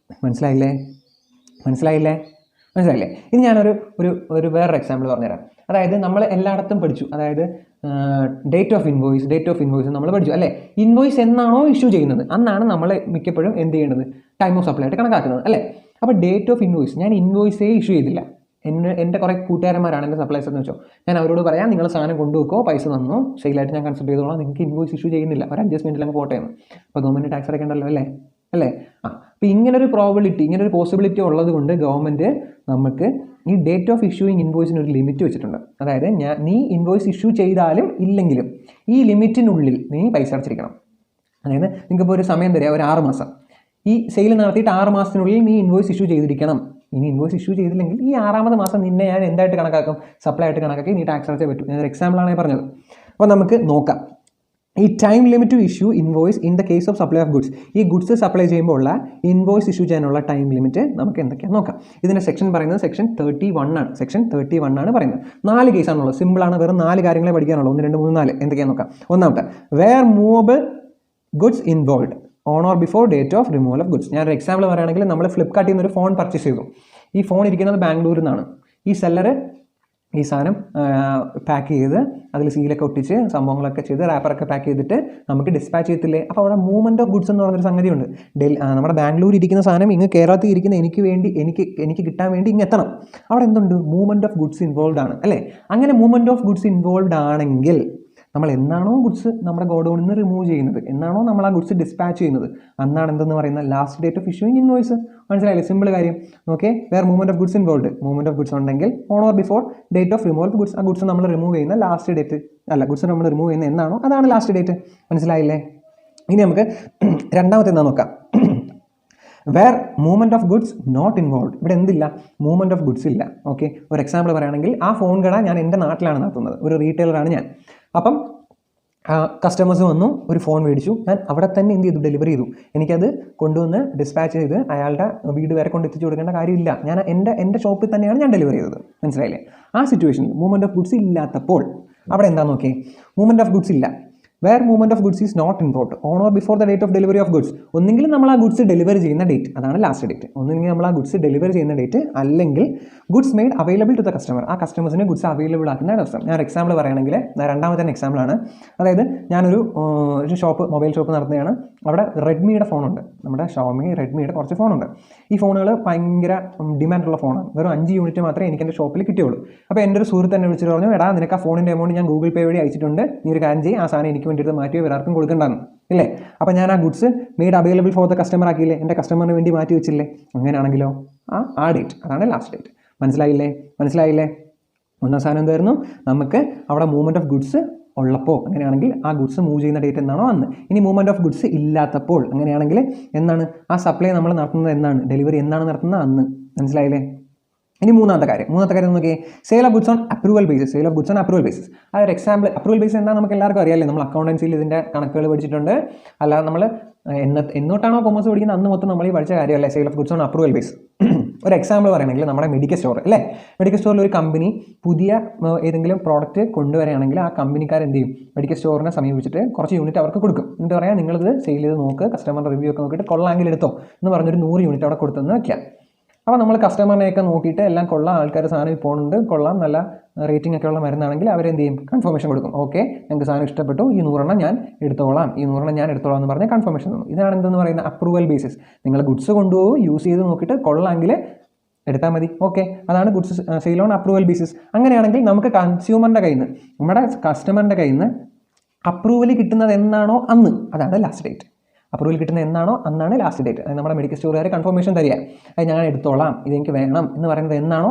മനസ്സിലായില്ലേ? ഇനി ഞാനൊരു വേറൊരു എക്സാമ്പിൾ പറഞ്ഞുതരാം. അതായത് നമ്മൾ എല്ലായിടത്തും പഠിച്ചു, അതായത് ഡേറ്റ് ഓഫ് ഇൻവോയ്സ് നമ്മൾ പഠിച്ചു, അല്ലേ? ഇൻവോയ്സ് എന്നാണോ ഇഷ്യൂ ചെയ്യുന്നത് അന്നാണ് നമ്മൾ മിക്കപ്പോഴും എന്ത് ചെയ്യേണ്ടത്? ടൈം ഓഫ് സപ്ലൈ ആയിട്ട് കണക്കാക്കുന്നത്, അല്ലേ? അപ്പോൾ ഡേറ്റ് ഓഫ് ഇൻവോയ്സ്, ഞാൻ ഇൻവോയ്സേ ഇഷ്യൂ ചെയ്തില്ല. എൻ്റെ കുറേ കൂട്ടുകാരന്മാരാണ് എൻ്റെ സപ്ലൈസ് എന്ന് വെച്ചോ, ഞാൻ അവരോട് പറയാം നിങ്ങൾ സാധനം കൊണ്ടുവെക്കോ, പൈസ തന്നോ, സെയിലായിട്ട് ഞാൻ കൺസിഡർ ചെയ്തോളാം, നിങ്ങൾക്ക് ഇൻവോയ്സ് ഇഷ്യൂ ചെയ്യുന്നില്ല, ഒരു അഡ്ജസ്റ്റ്മെൻറ്റിൽ അങ്ങ് പോട്ടെ എന്ന്. അപ്പോൾ ഗവൺമെൻറ് ടാക്സ് അടയ്ക്കണ്ടല്ലോ, അല്ലേ? അപ്പോൾ ഇങ്ങനൊരു പോസിബിലിറ്റി ഉള്ളത് കൊണ്ട് ഗവൺമെൻറ് നമുക്ക് ഈ ഡേറ്റ് ഓഫ് ഇഷ്യൂയിങ് ഇൻവോയ്സിന് ഒരു ലിമിറ്റ് വെച്ചിട്ടുണ്ട്. അതായത് നീ ഇൻവോയ്സ് ഇഷ്യൂ ചെയ്താലും ഇല്ലെങ്കിലും ഈ ലിമിറ്റിനുള്ളിൽ നീ പൈസ അടച്ചിരിക്കണം. അതായത് നിങ്ങൾക്കിപ്പോൾ ഒരു സമയം തരാം, ഒരു 6 മാസം. ഈ സെയിൽ നടത്തിയിട്ട് 6 മാസത്തിനുള്ളിൽ നീ ഇൻവോയ്സ് ഇഷ്യൂ ചെയ്തിരിക്കണം. ഇനി ഇൻവോയ്സ് ഇഷ്യൂ ചെയ്തില്ലെങ്കിൽ ഈ 6ാമത്തെ മാസം നിന്നെ ഞാൻ എന്തായിട്ട് കണക്കാക്കും? സപ്ലൈ ആയിട്ട് കണക്കാക്കി നീ ടാക്സ് അടച്ചേ പറ്റും. ഞാനൊരു എക്സാമ്പിളാണ് പറഞ്ഞത്. അപ്പോൾ നമുക്ക് നോക്കാം. ഈ time limit to issue invoice in the case of supply of goods. ഈ ഗുഡ്സ് സപ്ലൈ ചെയ്യുമ്പോൾ ഉള്ള ഇൻവോയ്സ് ഇഷ്യൂ ചെയ്യാനുള്ള ടൈം ലിമിറ്റ് നമുക്ക് എന്തൊക്കെയാണ് നോക്കാം. ഇതിൻ്റെ സെക്ഷൻ പറയുന്നത് സെക്ഷൻ 31 ആണ്. സെക്ഷൻ 31 ആണ് പറയുന്നത്. 4 കേസാണുള്ളത്. സിമ്പിളാണ്, വെറും 4 കാര്യങ്ങളെ പഠിക്കാനുള്ളൂ. 1, 2, 3, 4 എന്തൊക്കെയാണെന്ന് നോക്കാം. ഒന്നാമത്തെ, where movable goods involve on or before date of removal of goods. ഞാനൊരു എക്സാമ്പിൾ പറയുകയാണെങ്കിൽ നമ്മൾ ഫ്ലിപ്കാർട്ടിൽ നിന്നൊരു ഫോൺ പർച്ചേസ് ചെയ്തു. ഈ ഫോൺ ഇരിക്കുന്നത് ബാംഗ്ലൂരിൽ നിന്നാണ്. ഈ സെല്ലർ ഈ സാധനം പാക്ക് ചെയ്ത് അതിൽ സീലൊക്കെ ഒട്ടിച്ച് സംഭവങ്ങളൊക്കെ ചെയ്ത് റാപ്പറൊക്കെ പാക്ക് ചെയ്തിട്ട് നമുക്ക് ഡിസ്പാച്ച് ചെയ്യത്തില്ലേ? അപ്പോൾ അവിടെ മൂവ്മെൻറ്റ് ഓഫ് ഗുഡ്സ് എന്ന് പറഞ്ഞൊരു സംഗതിയുണ്ട്. നമ്മുടെ ബാംഗ്ലൂർ ഇരിക്കുന്ന സാധനം ഇങ്ങ് കേരളത്തിൽ ഇരിക്കുന്ന എനിക്ക് കിട്ടാൻ വേണ്ടി ഇങ്ങ് എത്തണം. അവിടെ എന്തുണ്ട്? മൂവ്മെൻറ്റ് ഓഫ് ഗുഡ്സ് ഇൻവോൾവ് ആണ്, അല്ലേ? അങ്ങനെ മൂവ്മെൻറ്റ് ഓഫ് ഗുഡ്സ് ഇൻവോൾവ് ആണെങ്കിൽ നമ്മൾ എന്നാണോ ഗുഡ്സ് നമ്മുടെ ഗോഡൗണിൽ നിന്ന് റിമൂവ് ചെയ്യുന്നത്, എന്നാണോ നമ്മൾ ആ ഗുഡ്സ് ഡിസ്പാച്ച് ചെയ്യുന്നത്, അന്നാണ് എന്തെന്ന് പറയുന്നത്? Last date of issuing invoice. മനസ്സിലായില്ലേ? സിമ്പിൾ കാര്യം. Okay, where movement of goods involve. Movement of goods ഉണ്ടെങ്കിൽ on or before date of removal of goods. ആ ഗുഡ്സ് നമ്മൾ റിമൂവ് ചെയ്യുന്ന ലാസ്റ്റ് ഡേറ്റ്, ഗുഡ്സ് നമ്മൾ റിമൂവ് ചെയ്യുന്ന എന്നാണോ അതാണ് ലാസ്റ്റ് ഡേറ്റ്. മനസ്സിലായില്ലേ? ഇനി നമുക്ക് രണ്ടാമത്തെ എന്താ നോക്കാം. Where movement of goods not involve. ഇവിടെ എന്തില്ല? മൂവ്മെൻറ്റ് ഓഫ് ഗുഡ്സ് ഇല്ല. ഓക്കെ, ഒരു എക്സാമ്പിൾ പറയുകയാണെങ്കിൽ ആ ഫോൺ കട ഞാൻ എൻ്റെ നാട്ടിലാണ് നടത്തുന്നത്, ഒരു റീറ്റെയിലറാണ് ഞാൻ. അപ്പം കസ്റ്റമേഴ്സ് വന്നു, ഒരു ഫോൺ മേടിച്ചു, ഞാൻ അവിടെ തന്നെ എന്ത് ചെയ്തു? ഡെലിവറി ചെയ്തു. എനിക്കത് കൊണ്ടുവന്ന് ഡിസ്പാച്ച് ചെയ്ത് അയാളുടെ വീട് വരെ കൊണ്ട് എത്തിച്ചു കൊടുക്കേണ്ട കാര്യമില്ല. ഞാൻ എൻ്റെ ഷോപ്പിൽ തന്നെയാണ് ഞാൻ ഡെലിവറി ചെയ്തത്. മനസ്സിലായില്ലേ? ആ സിറ്റുവേഷനിൽ മൂവ്മെൻറ്റ് ഓഫ് ഗുഡ്സ് ഇല്ലാത്തപ്പോൾ അവിടെ എന്താ നോക്കിയേ? മൂവ്മെൻറ്റ് ഓഫ് ഗുഡ്സ് ഇല്ല. Where movement of goods is not involved on or before the date of delivery of goods. ഒന്നെങ്കിൽ നമ്മൾ ആ ഗുഡ്സ് ഡെലിവറി ചെയ്യുന്ന ഡേറ്റ്, അതാണ് ലാസ്റ്റ് ഡേറ്റ്. ഒന്നെങ്കിൽ നമ്മൾ ആ ഗുഡ്സ് ഡെലിവറി ചെയ്യുന്ന ഡേറ്റ്, അല്ലെങ്കിൽ goods made available to the customer, ആ കസ്റ്റമേഴ്സിന് ഗുഡ്സ് അവൈലബിൾ ആക്കുന്ന ദിവസം. ഞാൻ എക്സാമ്പിൾ പറയുകയാണെങ്കിൽ രണ്ടാമത്തെ എക്സാമ്പിളാണ്. അതായത് ഞാനൊരു ഷോപ്പ്, മൊബൈൽ ഷോപ്പ് നടത്തുകയാണ്. അവിടെ റെഡ്മിയുടെ ഫോണുണ്ട്, നമ്മുടെ ഷോമി റെഡ്മിയുടെ കുറച്ച് ഫോണുണ്ട്. ഈ ഫോണുകൾ ഭയങ്കര ഡിമാൻഡുള്ള ഫോണാണ്. വെറും 5 യൂണിറ്റ് മാത്രമേ എനിക്ക് എൻ്റെ ഷോപ്പിൽ കിട്ടിയുള്ളൂ. അപ്പോൾ എൻ്റെ ഒരു സുഹൃത്ത് തന്നെ വിളിച്ചിട്ട് പറഞ്ഞു, എടാ നിനക്ക് ആ ഫോണിൻ്റെ എമൗണ്ട് ഞാൻ ഗൂഗിൾ പേ വഴി അയച്ചിട്ടുണ്ട്, നീ ഒരു കാര്യം ചെയ്യും, ആ സാധനം എനിക്ക് വേണ്ടിയിട്ട് മാറ്റി വേറെ ആർക്കും കൊടുക്കണ്ടാന്ന് ഇല്ലേ. അപ്പോൾ ഞാൻ ആ goods made available for the customer ആക്കിയില്ലേ, എൻ്റെ കസ്റ്റമറിന് വേണ്ടി മാറ്റി വെച്ചില്ലേ. അങ്ങനെയാണെങ്കിലോ ആ ഡേറ്റ്, അതാണ് ലാസ്റ്റ് ഡേറ്റ്. മനസ്സിലായില്ലേ? ഒന്നാം സാധനം എന്തായിരുന്നു, നമുക്ക് അവിടെ മൂവ്മെൻറ്റ് ഓഫ് ഗുഡ്സ് ഉള്ളപ്പോൾ, അങ്ങനെയാണെങ്കിൽ ആ ഗുഡ്സ് മൂവ് ചെയ്യുന്ന ഡേറ്റ് എന്നാണോ അന്ന്. ഇനി മൂവ്മെൻറ്റ് ഓഫ് ഗുഡ്സ് ഇല്ലാത്തപ്പോൾ, അങ്ങനെയാണെങ്കിൽ എന്നാണ് ആ സപ്ലൈ നമ്മൾ നടത്തുന്നത്, എന്നാണ് ഡെലിവറി എന്നാണ് നടത്തുന്നത് അന്ന്. മനസ്സിലായില്ലേ? ഇനി മൂന്നാമത്തെ കാര്യം നോക്കിയേ, sale of goods on approval basis. ആ ഒരു എക്സാമ്പിൾ, അപ്രൂവൽ ബേസ് എന്താ നമുക്ക് എല്ലാവർക്കും അറിയാമല്ലേ, നമ്മൾ അക്കൗണ്ടൻസിയിൽ ഇതിൻ്റെ കണക്കുകൾ പഠിച്ചിട്ടുണ്ട്. അല്ലാതെ നമ്മൾ എന്നോട്ടാണോ കൊമേഴ്സ് പഠിക്കുന്നത് അന്ന് മൊത്തം നമ്മൾ ഈ പഠിച്ച കാര്യമല്ലേ sale of goods on approval base. ഒരു എക്സാമ്പിൾ പറയുകയാണെങ്കിൽ നമ്മുടെ മെഡിക്കൽ സ്റ്റോർ അല്ലേ, മെഡിക്കൽ സ്റ്റോറിൽ ഒരു കമ്പനി പുതിയ ഏതെങ്കിലും പ്രോഡക്റ്റ് കൊണ്ടുവരികയാണെങ്കിൽ ആ കമ്പനിക്കാർ എന്ത് ചെയ്യും, മെഡിക്കൽ സ്റ്റോറിനെ സമീപിച്ചിട്ട് കുറച്ച് യൂണിറ്റ് അവർക്ക് കൊടുക്കും. എന്നിട്ട് പറയാം, നിങ്ങളിത് സെയിൽ ചെയ്ത് നോക്ക്, കസ്റ്റമറുടെ റിവ്യൂ ഒക്കെ നോക്കിയിട്ട് കൊള്ളാമെങ്കിൽ എടുത്തോ എന്ന് പറഞ്ഞൊരു 100 യൂണിറ്റ് അവിടെ കൊടുത്തെന്ന് വയ്ക്കാം. അപ്പോൾ നമ്മൾ കസ്റ്റമറിനെയൊക്കെ നോക്കിയിട്ട് എല്ലാം കൊള്ളാം, ആൾക്കാർ സാധനം പോകുന്നുണ്ട്, കൊള്ളാം, നല്ല റേറ്റിംഗ് ഒക്കെ ഉള്ള മരുന്നാണെങ്കിൽ അവരെന്ത് ചെയ്യും, കൺഫർമേഷൻ കൊടുക്കും. ഓക്കെ, ഞങ്ങൾക്ക് സാധനം ഇഷ്ടപ്പെട്ടു, ഈ 100 ഞാൻ എടുത്തോളാം എന്ന് പറഞ്ഞ് കൺഫർമേഷൻ തന്നു. ഇതാണ് എന്തെന്ന് പറയുന്നത്, അപ്രൂവൽ ബേസിസ്. നിങ്ങൾ ഗുഡ്സ് കൊണ്ടുപോകും, യൂസ് ചെയ്ത് നോക്കിയിട്ട് കൊള്ളാമെങ്കിൽ എടുത്താൽ മതി. ഓക്കെ, അതാണ് goods sale on approval basis. അങ്ങനെയാണെങ്കിൽ നമുക്ക് കൺസ്യൂമറിൻ്റെ കയ്യിൽ നിന്ന്, നമ്മുടെ കസ്റ്റമറിൻ്റെ കയ്യിൽ നിന്ന് അപ്രൂവൽ കിട്ടുന്നത് എന്നാണോ അന്ന്, അതാണ് ലാസ്റ്റ് ഡേറ്റ്. അപ്രൂവൽ കിട്ടുന്ന എന്നാണോ അന്നാണ് ലാസ്റ്റ് ഡേറ്റ്. അത് നമ്മുടെ മെഡിക്കൽ സ്റ്റോറുകാർ കൺഫർമേഷൻ തരിക, അത് ഞാൻ എടുത്തോളാം, ഇതെനിക്ക് വേണം എന്ന് പറയുന്നത് എന്നാണോ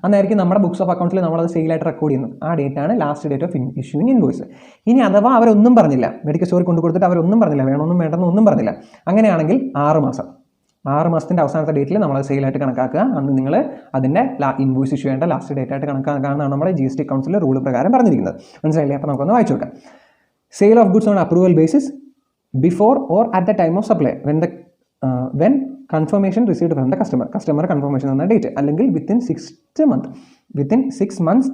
അന്നായിരിക്കും നമ്മുടെ ബുക്സ് ഓഫ് അക്കൗണ്ട്സിൽ നമ്മളത് സെയിലായിട്ട് റെക്കോർഡ് ചെയ്യുന്നത്. ആ ഡേറ്റാണ് last date of issuing invoice. ഇനി അഥവാ അവരൊന്നും പറഞ്ഞില്ല, മെഡിക്കൽ സ്റ്റോറിൽ കൊണ്ടു കൊടുത്തിട്ട് അവരൊന്നും പറഞ്ഞില്ല, വേണമെന്നും വേണ്ടെന്നും ഒന്നും പറഞ്ഞില്ല, അങ്ങനെയാണെങ്കിൽ 6 മാസത്തിൻ്റെ അവസാനത്തെ ഡേറ്റിൽ നമ്മളത് സെയിലായിട്ട് കണക്കാക്കുക. അന്ന് നിങ്ങൾ അതിൻ്റെ ഇൻവോയ്സ് ഇഷ്യൂ ചെയ്യേണ്ട ലാസ്റ്റ് ഡേറ്റ് ആയിട്ട് കണക്കാക്കാനാണ് നമ്മുടെ GST കൗൺസിലിലെ റൂൾ പ്രകാരം പറഞ്ഞിരിക്കുന്നത്. മനസ്സിലായില്ലേ? അപ്പോൾ നമുക്കൊന്ന് വായിച്ചു നോക്കാം. Sale of goods on approval basis before or at the time of supply when confirmation received from the customer confirmation on the date, അല്ലെങ്കിൽ within 6 months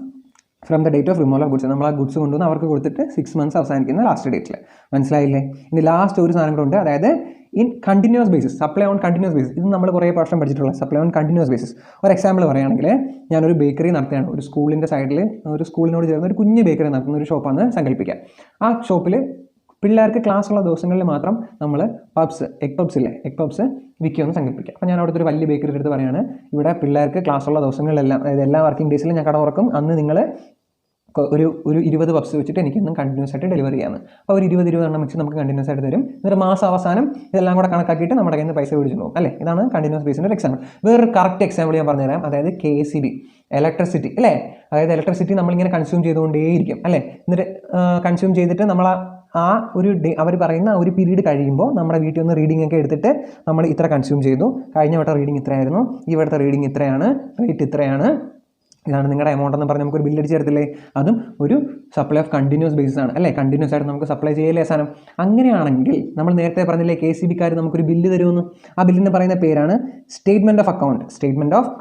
from the date of removal of goods. നമ്മൾ ആ ഗുഡ്സ് കൊണ്ടുവന്ന് അവർക്ക് കൊടുത്തിട്ട് 6 months അവസാനിക്കുന്ന ലാസ്റ്റ് ഡേറ്റിൽ. മനസ്സിലായില്ലേ? ഇനി ലാസ്റ്റ് ഒരു സാധനം കൂടെ ഉണ്ട്, അതായത് in continuous basis, supply on continuous basis. ഇത് നമ്മൾ കുറേ വർഷം പഠിച്ചിട്ടുള്ള സപ്ലൈ ഓൺ കണ്ടിന്യൂസ് ബേസിസ്. ഒരു എക്സാമ്പിൾ പറയുകയാണെങ്കിൽ, ഞാനൊരു ബേക്കറി നടത്തുകയാണ്, ഒരു സ്കൂളിൻ്റെ സൈഡിൽ, ഒരു സ്കൂളിനോട് ചേർന്ന് ഒരു കുഞ്ഞ് ബേക്കറി നടത്തുന്ന ഒരു ഷോപ്പാണ് സങ്കല്പിക്കുക. ആ ഷോപ്പിൽ പിള്ളേർക്ക് ക്ലാസ്സുള്ള ദിവസങ്ങളിൽ മാത്രം നമ്മൾ എഗ് പബ്സ് വിൽക്കുമെന്ന് സങ്കല്പിക്കുക. അപ്പോൾ ഞാൻ അവിടുത്തെ ഒരു വലിയ ബേക്കറി എടുത്ത് പറയുകയാണ്, ഇവിടെ പിള്ളേർക്ക് ക്ലാസ്സുള്ള ദിവസങ്ങളിലെല്ലാം, അതായത് എല്ലാ വർക്കിംഗ് ഡേയ്സിലും ഞാൻ കട തുറക്കും, അന്ന് നിങ്ങൾ ഒരു 20 പബ്സ് വെച്ചിട്ട് എനിക്കൊന്നും കണ്ടിന്യൂസ് ആയിട്ട് ഡെലിവറി ചെയ്യാമെന്ന്. അപ്പോൾ ഒരു 20 എണ്ണം വെച്ച് നമുക്ക് കണ്ടിന്യൂസ് ആയിട്ട് തരും. എന്നിട്ട് മാസം അവസാനം ഇതെല്ലാം കൂടെ കണക്കാക്കിയിട്ട് നമ്മുടെ കയ്യിൽ നിന്ന് പൈസ മേടിച്ചു പോകും അല്ലേ. ഇതാണ് കണ്ടിന്യൂസ് ബേസിൻ്റെ ഒരു എക്സാമ്പിൾ. വേറൊരു കറക്റ്റ് എക്സാമ്പിൾ ഞാൻ പറഞ്ഞുതരാം. അതായത് KCB, ഇലക്ട്രിസിറ്റി അല്ലേ. അതായത് ഇലക്ട്രിസിറ്റി നമ്മളിങ്ങനെ കൺസ്യൂം ചെയ്തുകൊണ്ടേയിരിക്കും അല്ലേ. എന്നിട്ട് കൺസ്യൂം ചെയ്തിട്ട് നമ്മൾ ആ ഒരു അവർ പറയുന്ന ഒരു പീരീഡ് കഴിയുമ്പോൾ നമ്മുടെ വീട്ടിൽ നിന്ന് റീഡിംഗ് ഒക്കെ എടുത്തിട്ട് നമ്മൾ ഇത്ര കൺസ്യൂം ചെയ്തു, കഴിഞ്ഞ വട്ടം റീഡിംഗ് ഇത്രയായിരുന്നു, ഈ വട്ടത്തെ റീഡിംഗ് ഇത്രയാണ്, റേറ്റ് ഇത്രയാണ്, ഇതാണ് നിങ്ങളുടെ എമൗണ്ട് എന്ന് പറഞ്ഞ് നമുക്കൊരു ബില്ലടിച്ച് തരത്തില്ലേ. അതും ഒരു സപ്ലൈ ഓഫ് കണ്ടിന്യൂസ് ബേസിസ് ആണ് അല്ലേ. കണ്ടിന്യൂസ് ആയിട്ട് നമുക്ക് സപ്ലൈ ചെയ്യലേ സാധനം. അങ്ങനെയാണെങ്കിൽ നമ്മൾ നേരത്തെ പറഞ്ഞില്ലേ KCBക്കാർ നമുക്കൊരു ബില്ല് തരുമെന്ന്. ആ ബില്ലിന് പറയുന്ന പേരാണ് സ്റ്റേറ്റ്മെൻറ്റ് ഓഫ്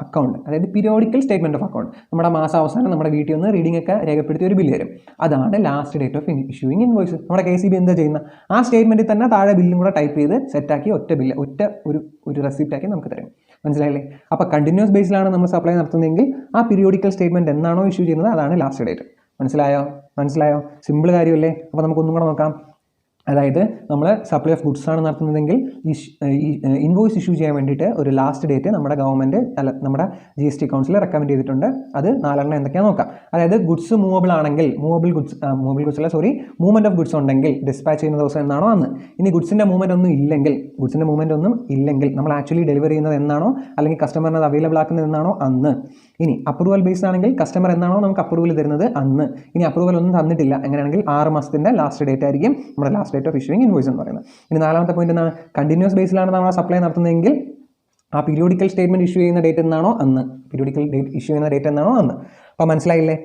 അക്കൗണ്ട്. അതായത് പീരിയോഡിക്കൽ സ്റ്റേറ്റ്മെൻറ്റ് ഓഫ് അക്കൗണ്ട്. നമ്മുടെ മാസാവസാനം നമ്മുടെ വീട്ടിൽ നിന്ന് റീഡിംഗ് ഒക്കെ രേഖപ്പെടുത്തിയ ഒരു ബില്ല് തരും. അതാണ് last date of issuing invoice. നമ്മുടെ KCB എന്താ ചെയ്യുന്ന, ആ സ്റ്റേറ്റ്മെൻറ്റിൽ തന്നെ താഴെ ബില്ലും കൂടെ ടൈപ്പ് ചെയ്ത് സെറ്റാക്കി ഒറ്റ ഒരു റെസിപ്റ്റാക്കി നമുക്ക് തരും. മനസ്സിലായില്ലേ? അപ്പോൾ കണ്ടിന്യൂസ് ബേസിലാണ് നമ്മൾ സപ്ലൈ നടത്തുന്നതെങ്കിൽ ആ പീരിയോഡിക്കൽ സ്റ്റേറ്റ്മെൻറ്റ് എന്നാണോ ഇഷ്യൂ ചെയ്യുന്നത് അതാണ് ലാസ്റ്റ് ഡേറ്റ്. മനസ്സിലായോ? സിമ്പിൾ കാര്യമല്ലേ? അപ്പോൾ നമുക്കൊന്നും കൂടെ നോക്കാം. അതായത് നമ്മൾ സപ്ലൈ ഓഫ് ഗുഡ്സ് ആണ് നടത്തുന്നതെങ്കിൽ ഇൻവോയ്സ് ഇഷ്യൂ ചെയ്യാൻ വേണ്ടിയിട്ട് ഒരു ലാസ്റ്റ് ഡേറ്റ് നമ്മുടെ ഗവൺമെൻറ് നമ്മുടെ GST കൗൺസിൽ റെക്കമെൻഡ് ചെയ്തിട്ടുണ്ട്. അത് 4 എന്തൊക്കെയാണെന്ന് നോക്കാം. അതായത് ഗുഡ്സ് മൂവബിൾ ആണെങ്കിൽ, മൂവ്മെൻറ്റ് ഓഫ് ഗുഡ്സ് ഉണ്ടെങ്കിൽ ഡിസ്പാച്ച് ചെയ്യുന്ന ദിവസം എന്നാണോ അന്ന്. ഇനി ഗുഡ്സിൻ്റെ മൂവ്മെൻറ്റ് ഒന്നും ഇല്ലെങ്കിൽ നമ്മൾ ആക്ച്വലി ഡെലിവറി ചെയ്യുന്നത് എന്നാണോ, അല്ലെങ്കിൽ കസ്റ്റമറിന് അത് അവൈലബിൾ ആക്കുന്നത് എന്നാണോ അന്ന്. ഇനി അപ്രൂവൽ ബേസ്ഡ് ആണെങ്കിൽ കസ്റ്റമർ എന്നാണോ നമുക്ക് അപ്രൂവൽ തരുന്നത് അന്ന്. ഇനി അപ്രൂവൽ ഒന്നും തന്നിട്ടില്ല, അങ്ങനെയാണെങ്കിൽ 6 മാസത്തിൻ്റെ ലാസ്റ്റ് ഡേറ്റ് ആയിരിക്കും നമ്മുടെ last date of issuing invoice എന്ന് പറയുന്നത്. ഇനി 4ാമത്തെ പോയിന്റ് എന്താണ്, കണ്ടിന്യൂസ് ബേസിലാണ് നമ്മൾ സപ്ലൈ നടത്തുന്നതെങ്കിൽ ആ പീരിയോഡിക്കൽ സ്റ്റേറ്റ്മെൻറ്റ് ഇഷ്യൂ ചെയ്യുന്ന ഡേറ്റ് എന്നാണോ അന്ന്. അപ്പോൾ മനസ്സിലായില്ലേ?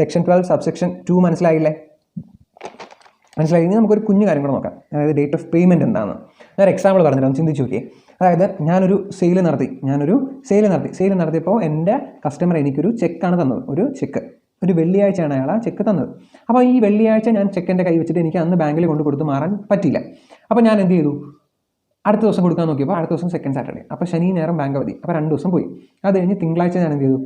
സെക്ഷൻ 12 സബ്സെക്ഷൻ 2 മനസ്സിലായി. ഇനി നമുക്കൊരു കുഞ്ഞു കാര്യം കൂടെ നോക്കാം. അതായത് ഡേറ്റ് ഓഫ് പേയ്മെൻറ്റ് എന്താണെന്ന്. ഞാൻ എക്സാമ്പിൾ പറഞ്ഞില്ല, ഒന്ന് ചിന്തിച്ച് നോക്കിയേ. അതായത് ഞാനൊരു സെയിൽ നടത്തിയപ്പോൾ എൻ്റെ കസ്റ്റമർ എനിക്കൊരു ചെക്കാണ് തന്നത്, ഒരു ചെക്ക്. ഒരു വെള്ളിയാഴ്ചയാണ് അയാൾ ആ ചെക്ക് തന്നത്. അപ്പോൾ ഈ വെള്ളിയാഴ്ച ഞാൻ ചെക്ക് എൻ്റെ കൈ വെച്ചിട്ട് എനിക്ക് അന്ന് ബാങ്കിൽ കൊണ്ട് കൊടുത്ത് മാറാൻ പറ്റിയില്ല. അപ്പോൾ ഞാൻ എന്ത് ചെയ്തു, അടുത്ത ദിവസം കൊടുക്കാൻ നോക്കിയപ്പോൾ അടുത്ത ദിവസം സെക്കൻഡ് സാറ്റർഡേ, അപ്പോൾ ശനി നേരം ബാങ്ക് അവധി. അപ്പോൾ 2 ദിവസം പോയി. അത് കഴിഞ്ഞ് തിങ്കളാഴ്ച ഞാൻ എന്ത് ചെയ്തു,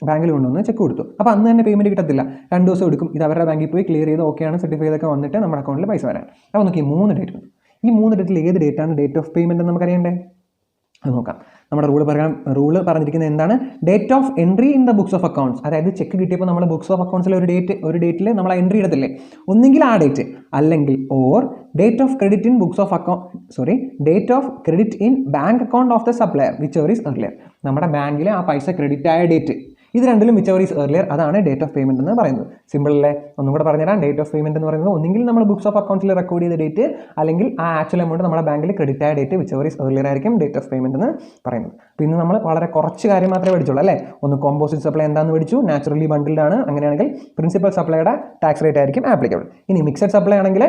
ബാങ്കിൽ കൊണ്ടുവന്ന് ചെക്ക് കൊടുത്തു. അപ്പോൾ അന്ന് തന്നെ പേയ്മെൻറ്റ് കിട്ടത്തില്ല, 2 ദിവസം എടുക്കും. ഇത് അവരുടെ ബാങ്കിൽ പോയി ക്ലിയർ ചെയ്ത് ഓക്കെയാണ്, സർട്ടിഫൈ ചെയ്തൊക്കെ വന്നിട്ട് നമ്മുടെ അക്കൗണ്ടിൽ പൈസ വരാൻ. അപ്പോൾ നോക്കി 3 ഡേറ്റ് ഉണ്ട്. ഈ 3 ഡേറ്റിൽ ഏത് ഡേറ്റാണ് ഡേറ്റ് ഓഫ് പേയ്മെൻറ്റ് എന്ന് നമുക്കറിയണ്ടേ? അത് നോക്കാം. നമ്മുടെ റൂള് പറഞ്ഞിരിക്കുന്നത് എന്താണ്? Date of entry in the books of accounts. അതായത് ചെക്ക് കിട്ടിയപ്പോൾ നമ്മൾ ബുക്സ് ഓഫ് അക്കൗണ്ട്സിൽ ഒരു ഡേറ്റിൽ നമ്മൾ എൻട്രി ഇടത്തില്ലേ, ഒന്നെങ്കിൽ ആ ഡേറ്റ്, അല്ലെങ്കിൽ or date of credit in books of date of credit in bank account of the supplier which ever is earlier. നമ്മുടെ ബാങ്കിലെ ആ പൈസ ക്രെഡിറ്റ് ആയ ഡേറ്റ്, ഇത് രണ്ടിലും വിച്ച് എവർ ഈസ് ഏർലിയർ, അതാണ് ഡേറ്റ് ഓഫ് പേയ്മെൻറ്റ് എന്ന് പറയുന്നത്. സിമ്പിൾ അല്ലേ? ഒന്നും കൂടെ പറഞ്ഞുതരാം. ഡേറ്റ് ഓഫ് പേയ്മെൻറ്റ് എന്ന് പറയുന്നത് ഒന്നെങ്കിൽ നമ്മൾ ബുക്സ് ഓഫ് അക്കൗണ്ട്സിൽ റെക്കോർഡ് ചെയ്ത ഡേറ്റ്, അല്ലെങ്കിൽ ആ ആക്ച്വൽ എമൗണ്ട് നമ്മുടെ ബാങ്കിൽ ക്രെഡിറ്റ് ആയ date, whichever is earlier ആയിരിക്കും ഡേറ്റ് ഓഫ് പേയ്മെൻറ്റ് എന്ന് പറയുന്നത്. അപ്പോൾ ഇന്ന് നമ്മൾ വളരെ കുറച്ച് കാര്യം മാത്രമേ പഠിച്ചുള്ളൂ അല്ലേ? ഒന്ന് കോമ്പോസിറ്റ് സപ്ലൈ എന്താണെന്ന് പഠിച്ചു, നാച്ചുറലി ബണ്ടിൽഡ് ആണ്, അങ്ങനെയാണെങ്കിൽ പ്രിൻസിപ്പൽ സപ്ലൈയുടെ ടാക്സ് റേറ്റ് ആയിരിക്കും ആപ്ലിക്കബിൾ. ഇനി മിക്സഡ് സപ്ലൈ ആണെങ്കിൽ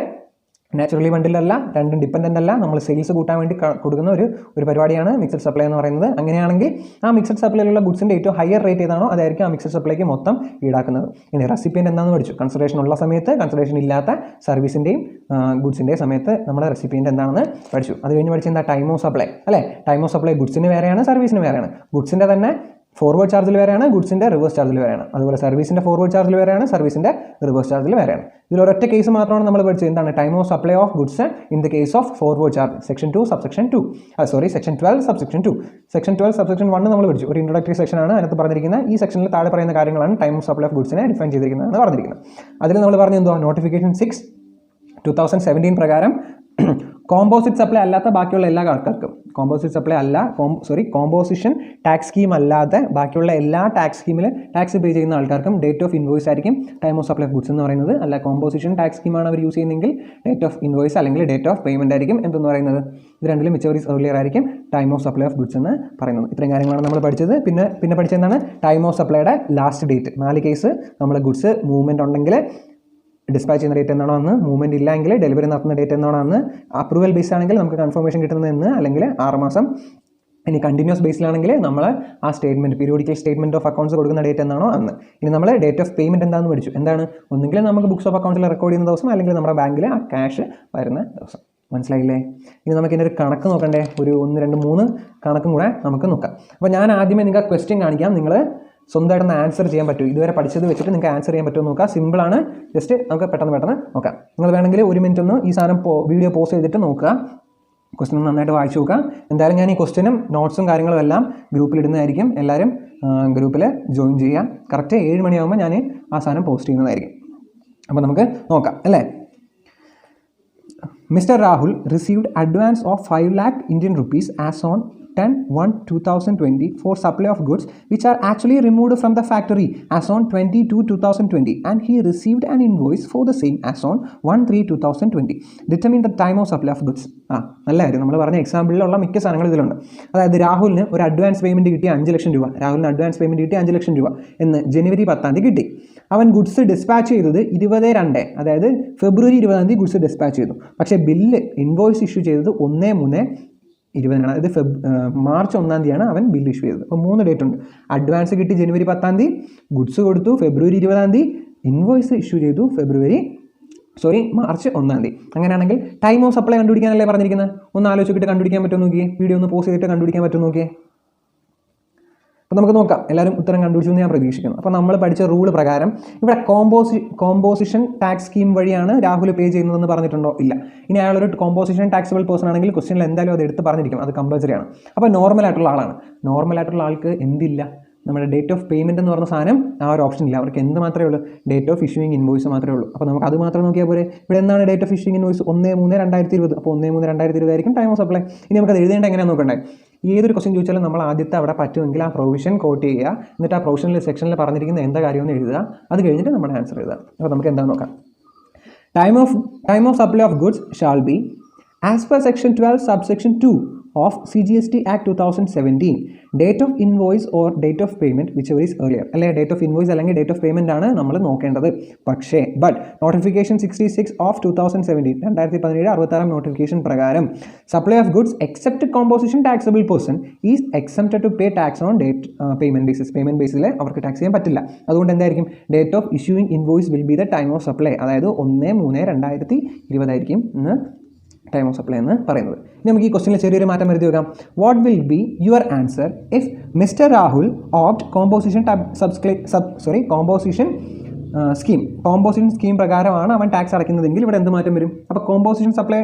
നാച്ചുറലി ബണ്ടിലല്ല, രണ്ടും ഡിപ്പെൻഡൻ്റ് അല്ല, നമ്മൾ സെയിൽസ് കൂട്ടാൻ വേണ്ടി കൊടുക്കുന്ന ഒരു പരിപാടിയാണ് മിക്സഡ് സപ്ലൈ എന്ന് പറയുന്നത്. അങ്ങനെയാണെങ്കിൽ ആ മിക്സഡ് സപ്ലൈയിലുള്ള ഗുഡ്സിൻ്റെ ഏറ്റവും ഹയർ റേറ്റ് ഏതാണോ അതായിരിക്കും ആ മിക്സഡ് സപ്ലൈക്ക് മൊത്തം ഈടാക്കുന്നത്. ഇനി റെസിപ്പിയൻ്റ് എന്താണെന്ന് പഠിച്ചു, കൺസിഡറേഷൻ ഉള്ള സമയത്ത്, കൺസിഡറേഷൻ ഇല്ലാത്ത സർവീസിൻ്റെയും ഗുഡ്സിൻ്റെയും സമയത്ത് നമ്മുടെ റെസിപ്പിയൻ്റ് എന്താണെന്ന് പഠിച്ചു. അത് കഴിഞ്ഞ് പഠിച്ച എന്താ, ടൈം ഓഫ് സപ്ലൈ അല്ലേ? ടൈം ഓഫ് സപ്ലൈ ഗുഡ്സിന് വേറെയാണ്, സർവീസിന് വേറെയാണ്. ഗുഡ്സിൻ്റെ തന്നെ ഫോർവേഡ് ചാർജിൽ വേറെയാണ്, ഗുഡ്സിൻ്റെ റിവേഴ്സ് ചാർജിൽ വേറെയാണ്. അതുപോലെ സർവീസിൻ്റെ ഫോർവേഡ് ചാർജിൽ വേറെയാണ്, സർവീസിൻ്റെ റിവേഴ്സ് ചാർജിൽ വേറെയാണ്. ഇതിൽ ഒരൊറ്റ കേസ് മാത്രമാണ് നമ്മൾ പഠിച്ചത്. എന്താണ്? Time of supply of goods in the case of forward charge, section 12 subsection 2. Section 12 subsection 1 നമ്മൾ പഠിച്ചു. ഒരു ഇൻട്രോഡക്ടറി സെക്ഷൻ ആണ്. അതിനകത്ത് പറഞ്ഞിരിക്കുന്ന ഈ സെക്ഷനിൽ താഴെ പറയുന്ന കാര്യങ്ങളാണ് ടൈം ഓഫ് സപ്ലൈ ഓഫ് ഗുഡ്സിനെ ഡിഫൈൻ ചെയ്തിരിക്കുന്നതെന്ന് പറഞ്ഞിരിക്കുന്നത്. അതിൽ നമ്മൾ പറഞ്ഞു എന്തോ, നോട്ടിഫിക്കേഷൻ 6 2017 പ്രകാരം കോമ്പോസിറ്റ് സപ്ലൈ അല്ലാത്ത ബാക്കിയുള്ള എല്ലാ ആൾക്കാർക്കും, കോമ്പോസിഷൻ ടാക്സ് സ്കീം അല്ലാതെ ബാക്കിയുള്ള എല്ലാ ടാക്സ് സ്കീമിൽ ടാക്സ് പേ ചെയ്യുന്ന ആൾക്കാർക്കും ഡേറ്റ് ഓഫ് ഇൻവോയ്സ് ആയിരിക്കും time of supply of goods എന്ന് പറയുന്നത്. അല്ല, കോമ്പോസിഷൻ ടാക്സ് സ്കീമാണ് അവർ യൂസ് ചെയ്യുന്നതെങ്കിൽ ഡേറ്റ് ഓഫ് ഇൻവോയ്സ് അല്ലെങ്കിൽ ഡേറ്റ് ഓഫ് പേയ്മെൻറ്റ് ആയിരിക്കും എന്തെന്ന് പറയുന്നത്. ഇത് രണ്ടിലും വിച്ച് എവർ ഈസ് ഏർലിയർ ആയിരിക്കും time of supply of goods എന്ന് പറയുന്നത്. ഇത്രയും കാര്യങ്ങളാണ് നമ്മൾ പഠിച്ചത്. പിന്നെ പഠിച്ചതെന്താണ്, ടൈം ഓഫ് സപ്ലൈയുടെ ലാസ്റ്റ് ഡേറ്റ്. 4 കേസ് നമ്മൾ ഗുഡ്സ് മൂവ്മെൻറ്റ് ഉണ്ടെങ്കിൽ ഡിസ്പാച്ച് ചെയ്യുന്ന ഡേറ്റ് എന്നാണോ അന്ന്, മൂവ്മെൻറ്റ് ഇല്ലെങ്കിൽ ഡെലിവറി നടത്തുന്ന ഡേറ്റ് എന്നാണോ അന്ന്, അപ്രൂവൽ ബേസ് ആണെങ്കിൽ നമുക്ക് കൺഫർമേഷൻ കിട്ടുന്നത് എന്ന്, അല്ലെങ്കിൽ 6 മാസം. ഇനി കണ്ടിന്യൂസ് ബേസിലാണെങ്കിൽ നമ്മൾ ആ statement, periodical statement of accounts കൊടുക്കുന്ന ഡേറ്റ് എന്നാണോ അന്ന്. ഇനി നമ്മൾ ഡേറ്റ് ഓഫ് പേയ്മെൻറ്റ് എന്താണെന്ന് പഠിച്ചു. എന്താണ്? ഒന്നുകിൽ നമുക്ക് ബുക്സ് ഓഫ് അക്കൗണ്ട്സിൽ റെക്കോർഡ് ചെയ്യുന്ന ദിവസം, അല്ലെങ്കിൽ നമ്മുടെ ബാങ്കിൽ ആ ക്യാഷ് വരുന്ന ദിവസം. മനസ്സിലായില്ലേ? ഇനി നമുക്ക് ഇതിൻ്റെ ഒരു കണക്ക് നോക്കണ്ടേ? ഒരു 1, 2, 3 കണക്കും കൂടെ നമുക്ക് നോക്കാം. അപ്പോൾ ഞാൻ ആദ്യമേ നിങ്ങൾക്ക് ക്വസ്റ്റ്യൻ കാണിക്കാം. നിങ്ങൾ സ്വന്തമായിട്ടൊന്ന് ആൻസർ ചെയ്യാൻ പറ്റും. ഇതുവരെ പഠിച്ചത് വെച്ചിട്ട് നിങ്ങൾക്ക് ആൻസർ ചെയ്യാൻ പറ്റുമോ നോക്കാം. സിമ്പിളാണ്. ജസ്റ്റ് നമുക്ക് പെട്ടെന്ന് നോക്കാം. നിങ്ങൾ വേണമെങ്കിൽ 1 മിനിറ്റ് ഒന്ന് ഈ സാധനം വീഡിയോ പോസ് ചെയ്തിട്ട് നോക്കുക. ക്വസ്റ്റ്യൻ നന്നായിട്ട് വായിച്ചു നോക്കാം. എന്തായാലും ഞാൻ ഈ ക്വസ്റ്റ്യനും നോട്ട്സും കാര്യങ്ങളും എല്ലാം ഗ്രൂപ്പിൽ ഇടുന്നതായിരിക്കും. എല്ലാവരും ഗ്രൂപ്പിൽ ജോയിൻ ചെയ്യുക. കറക്റ്റ് 7 മണിയാകുമ്പോൾ ഞാൻ ആ സാധനം പോസ്റ്റ് ചെയ്യുന്നതായിരിക്കും. അപ്പോൾ നമുക്ക് നോക്കാം അല്ലേ? Mr. Rahul received advance of 5 lakh Indian rupees as on 10/1/2020 for supply of goods which are actually removed from the factory as on 20/2/2020 and he received an invoice for the same as on 1/3/2020. Determine the time of supply of goods. നല്ല കാര്യം. നമ്മൾ പറഞ്ഞ എക്സാമ്പിളിലുള്ള മിക്ക സാധനങ്ങൾ ഇതിലുണ്ട്. അതായത് രാഹുലിന് ഒരു അഡ്വാൻസ് പേയ്മെൻറ്റ് കിട്ടി 5 ലക്ഷം രൂപ. രാഹുലിന് അഡ്വാൻസ് പേയ്മെൻറ്റ് കിട്ടി 5 ലക്ഷം രൂപ എന്ന് ജനുവരി 10 കിട്ടി. അവൻ ഗുഡ്സ് ഡിസ്പാച്ച് ചെയ്തത് 20/2, അതായത് ഫെബ്രുവരി 20 ഗുഡ്സ് ഡിസ്പാച്ച് ചെയ്തു. പക്ഷേ ബില്ല് ഇൻവോയ്സ് ഇഷ്യൂ ചെയ്തത് 1/3/20, അതായത് മാർച്ച് 1 അവൻ ബില്ല് ഇഷ്യൂ ചെയ്തത്. അപ്പോൾ 3 ഡേറ്റ് ഉണ്ട്. അഡ്വാൻസ് കിട്ടി ജനുവരി 10, ഗുഡ്സ് കൊടുത്തു ഫെബ്രുവരി 20, ഇൻവോയ്സ് ഇഷ്യൂ ചെയ്തു മാർച്ച് 1. അങ്ങനെയാണെങ്കിൽ ടൈം ഓഫ് സപ്ലൈ കണ്ടുപിടിക്കാനല്ലേ പറഞ്ഞിരിക്കുന്നത്? ഒന്ന് ആലോചിച്ചിട്ട് കണ്ടുപിടിക്കാൻ പറ്റുമോ നോക്കിയേ. വീഡിയോ ഒന്ന് പോസ് ചെയ്തിട്ട് കണ്ടുപിടിക്കാൻ പറ്റുമോ നോക്കിയേ. അപ്പോൾ നമുക്ക് നോക്കാം. എല്ലാവരും ഉത്തരം കണ്ടുപിടിച്ചു എന്ന് ഞാൻ പ്രതീക്ഷിക്കുന്നു. അപ്പോൾ നമ്മൾ പഠിച്ച റൂൾ പ്രകാരം ഇവിടെ കോമ്പോസിഷൻ ടാക്സ് സ്കീം വഴിയാണ് രാഹുൽ പേ ചെയ്യുന്നതെന്ന് പറഞ്ഞിട്ടുണ്ടോ? ഇല്ല. ഇനി അയാളൊരു കോമ്പോസിഷൻ ടാക്സിബിൾ പേഴ്സൺ ആണെങ്കിൽ ക്വസ്റ്റ്യനിൽ എന്തായാലും അത് എടുത്ത് പറഞ്ഞിരിക്കും. അത് കമ്പൽസറി ആണ്. അപ്പോൾ നോർമലായിട്ടുള്ള ആളാണ്. നോർമലായിട്ടുള്ള ആൾക്ക് എന്തില്ല? നമ്മുടെ ഡേറ്റ് ഓഫ് പേയ്മെൻറ്റ് എന്ന് പറഞ്ഞ സാധനം ആ ഒരു ഓപ്ഷൻ ഇല്ല. അവർക്ക് എന്ത് മാത്രമേ ഉള്ളൂ? ഡേറ്റ് ഓഫ് ഇഷ്യൂയിങ് ഇൻവോയ്സ് മാത്രമേ ഉള്ളൂ. അപ്പോൾ നമുക്ക് അത് മാത്രം നോക്കിയാൽ പോരെ. ഇവിടെ എന്താണ് ഡേറ്റ് ഓഫ് ഇഷ്യൂയിങ് ഇൻവോയ്സ്? 1/3/2020. അപ്പോൾ 1/3/2020 ആയിരിക്കും ടൈം ഓഫ് സപ്ലൈ. ഇനി നമുക്കത് എഴുതേണ്ട എങ്ങനെയാണ് നോക്കണ്ടേ? ഏതൊരു ക്വസ്റ്റ്യൻ ചോദിച്ചാലും നമ്മൾ ആദ്യത്തെ അവിടെ പറ്റുമെങ്കിൽ ആ പ്രൊവിഷൻ കോട്ട് ചെയ്യുക. എന്നിട്ട് ആ പ്രൊവിഷനിൽ സെക്ഷനിൽ പറഞ്ഞിരിക്കുന്ന എന്താ കാര്യമെന്ന് എഴുതുക. അത് കഴിഞ്ഞിട്ട് നമ്മുടെ ആൻസർ എഴുതുക. അപ്പോൾ നമുക്ക് എന്താണെന്ന് നോക്കാം. Time of supply of goods shall be As per Section 12, Subsection 2 of CGST Act 2017, date of invoice or date of payment whichever is earlier. അല്ലെങ്കിൽ ഡേറ്റ് ഓഫ് ഇൻവോയ്സ് അല്ലെങ്കിൽ ഡേറ്റ് ഓഫ് പേയ്മെൻ്റ് ആണ് നമ്മൾ നോക്കേണ്ടത്. പക്ഷേ നോട്ടിഫിക്കേഷൻ 66 ഓഫ് 2017 2017 നോട്ടിഫിക്കേഷൻ പ്രകാരം supply of goods except composition taxable person is exempted to pay tax on date payment ബേസിൽ അവർക്ക് ടാക്സ് ചെയ്യാൻ പറ്റില്ല. അതുകൊണ്ട് എന്തായിരിക്കും date of issuing invoice will be the time of supply, അതായത് 1/3/2020 ആയിരിക്കും ഇന്ന് ടൈം ഓഫ് സപ്ലൈ എന്ന് പറയുന്നത്. ഇനി നമുക്ക് ഈ ക്വസ്റ്റ്യനിൽ ചെറിയൊരു മാറ്റം വരുത്തി വെക്കാം. What will be your answer if mister Rahul opt composition scheme പ്രകാരമാണ് അവൻ ടാക്സ് അടയ്ക്കുന്നതെങ്കിൽ ഇവിടെ എന്ത് മാറ്റം വരും? അപ്പോൾ കോമ്പോസിഷൻ സപ്ലൈ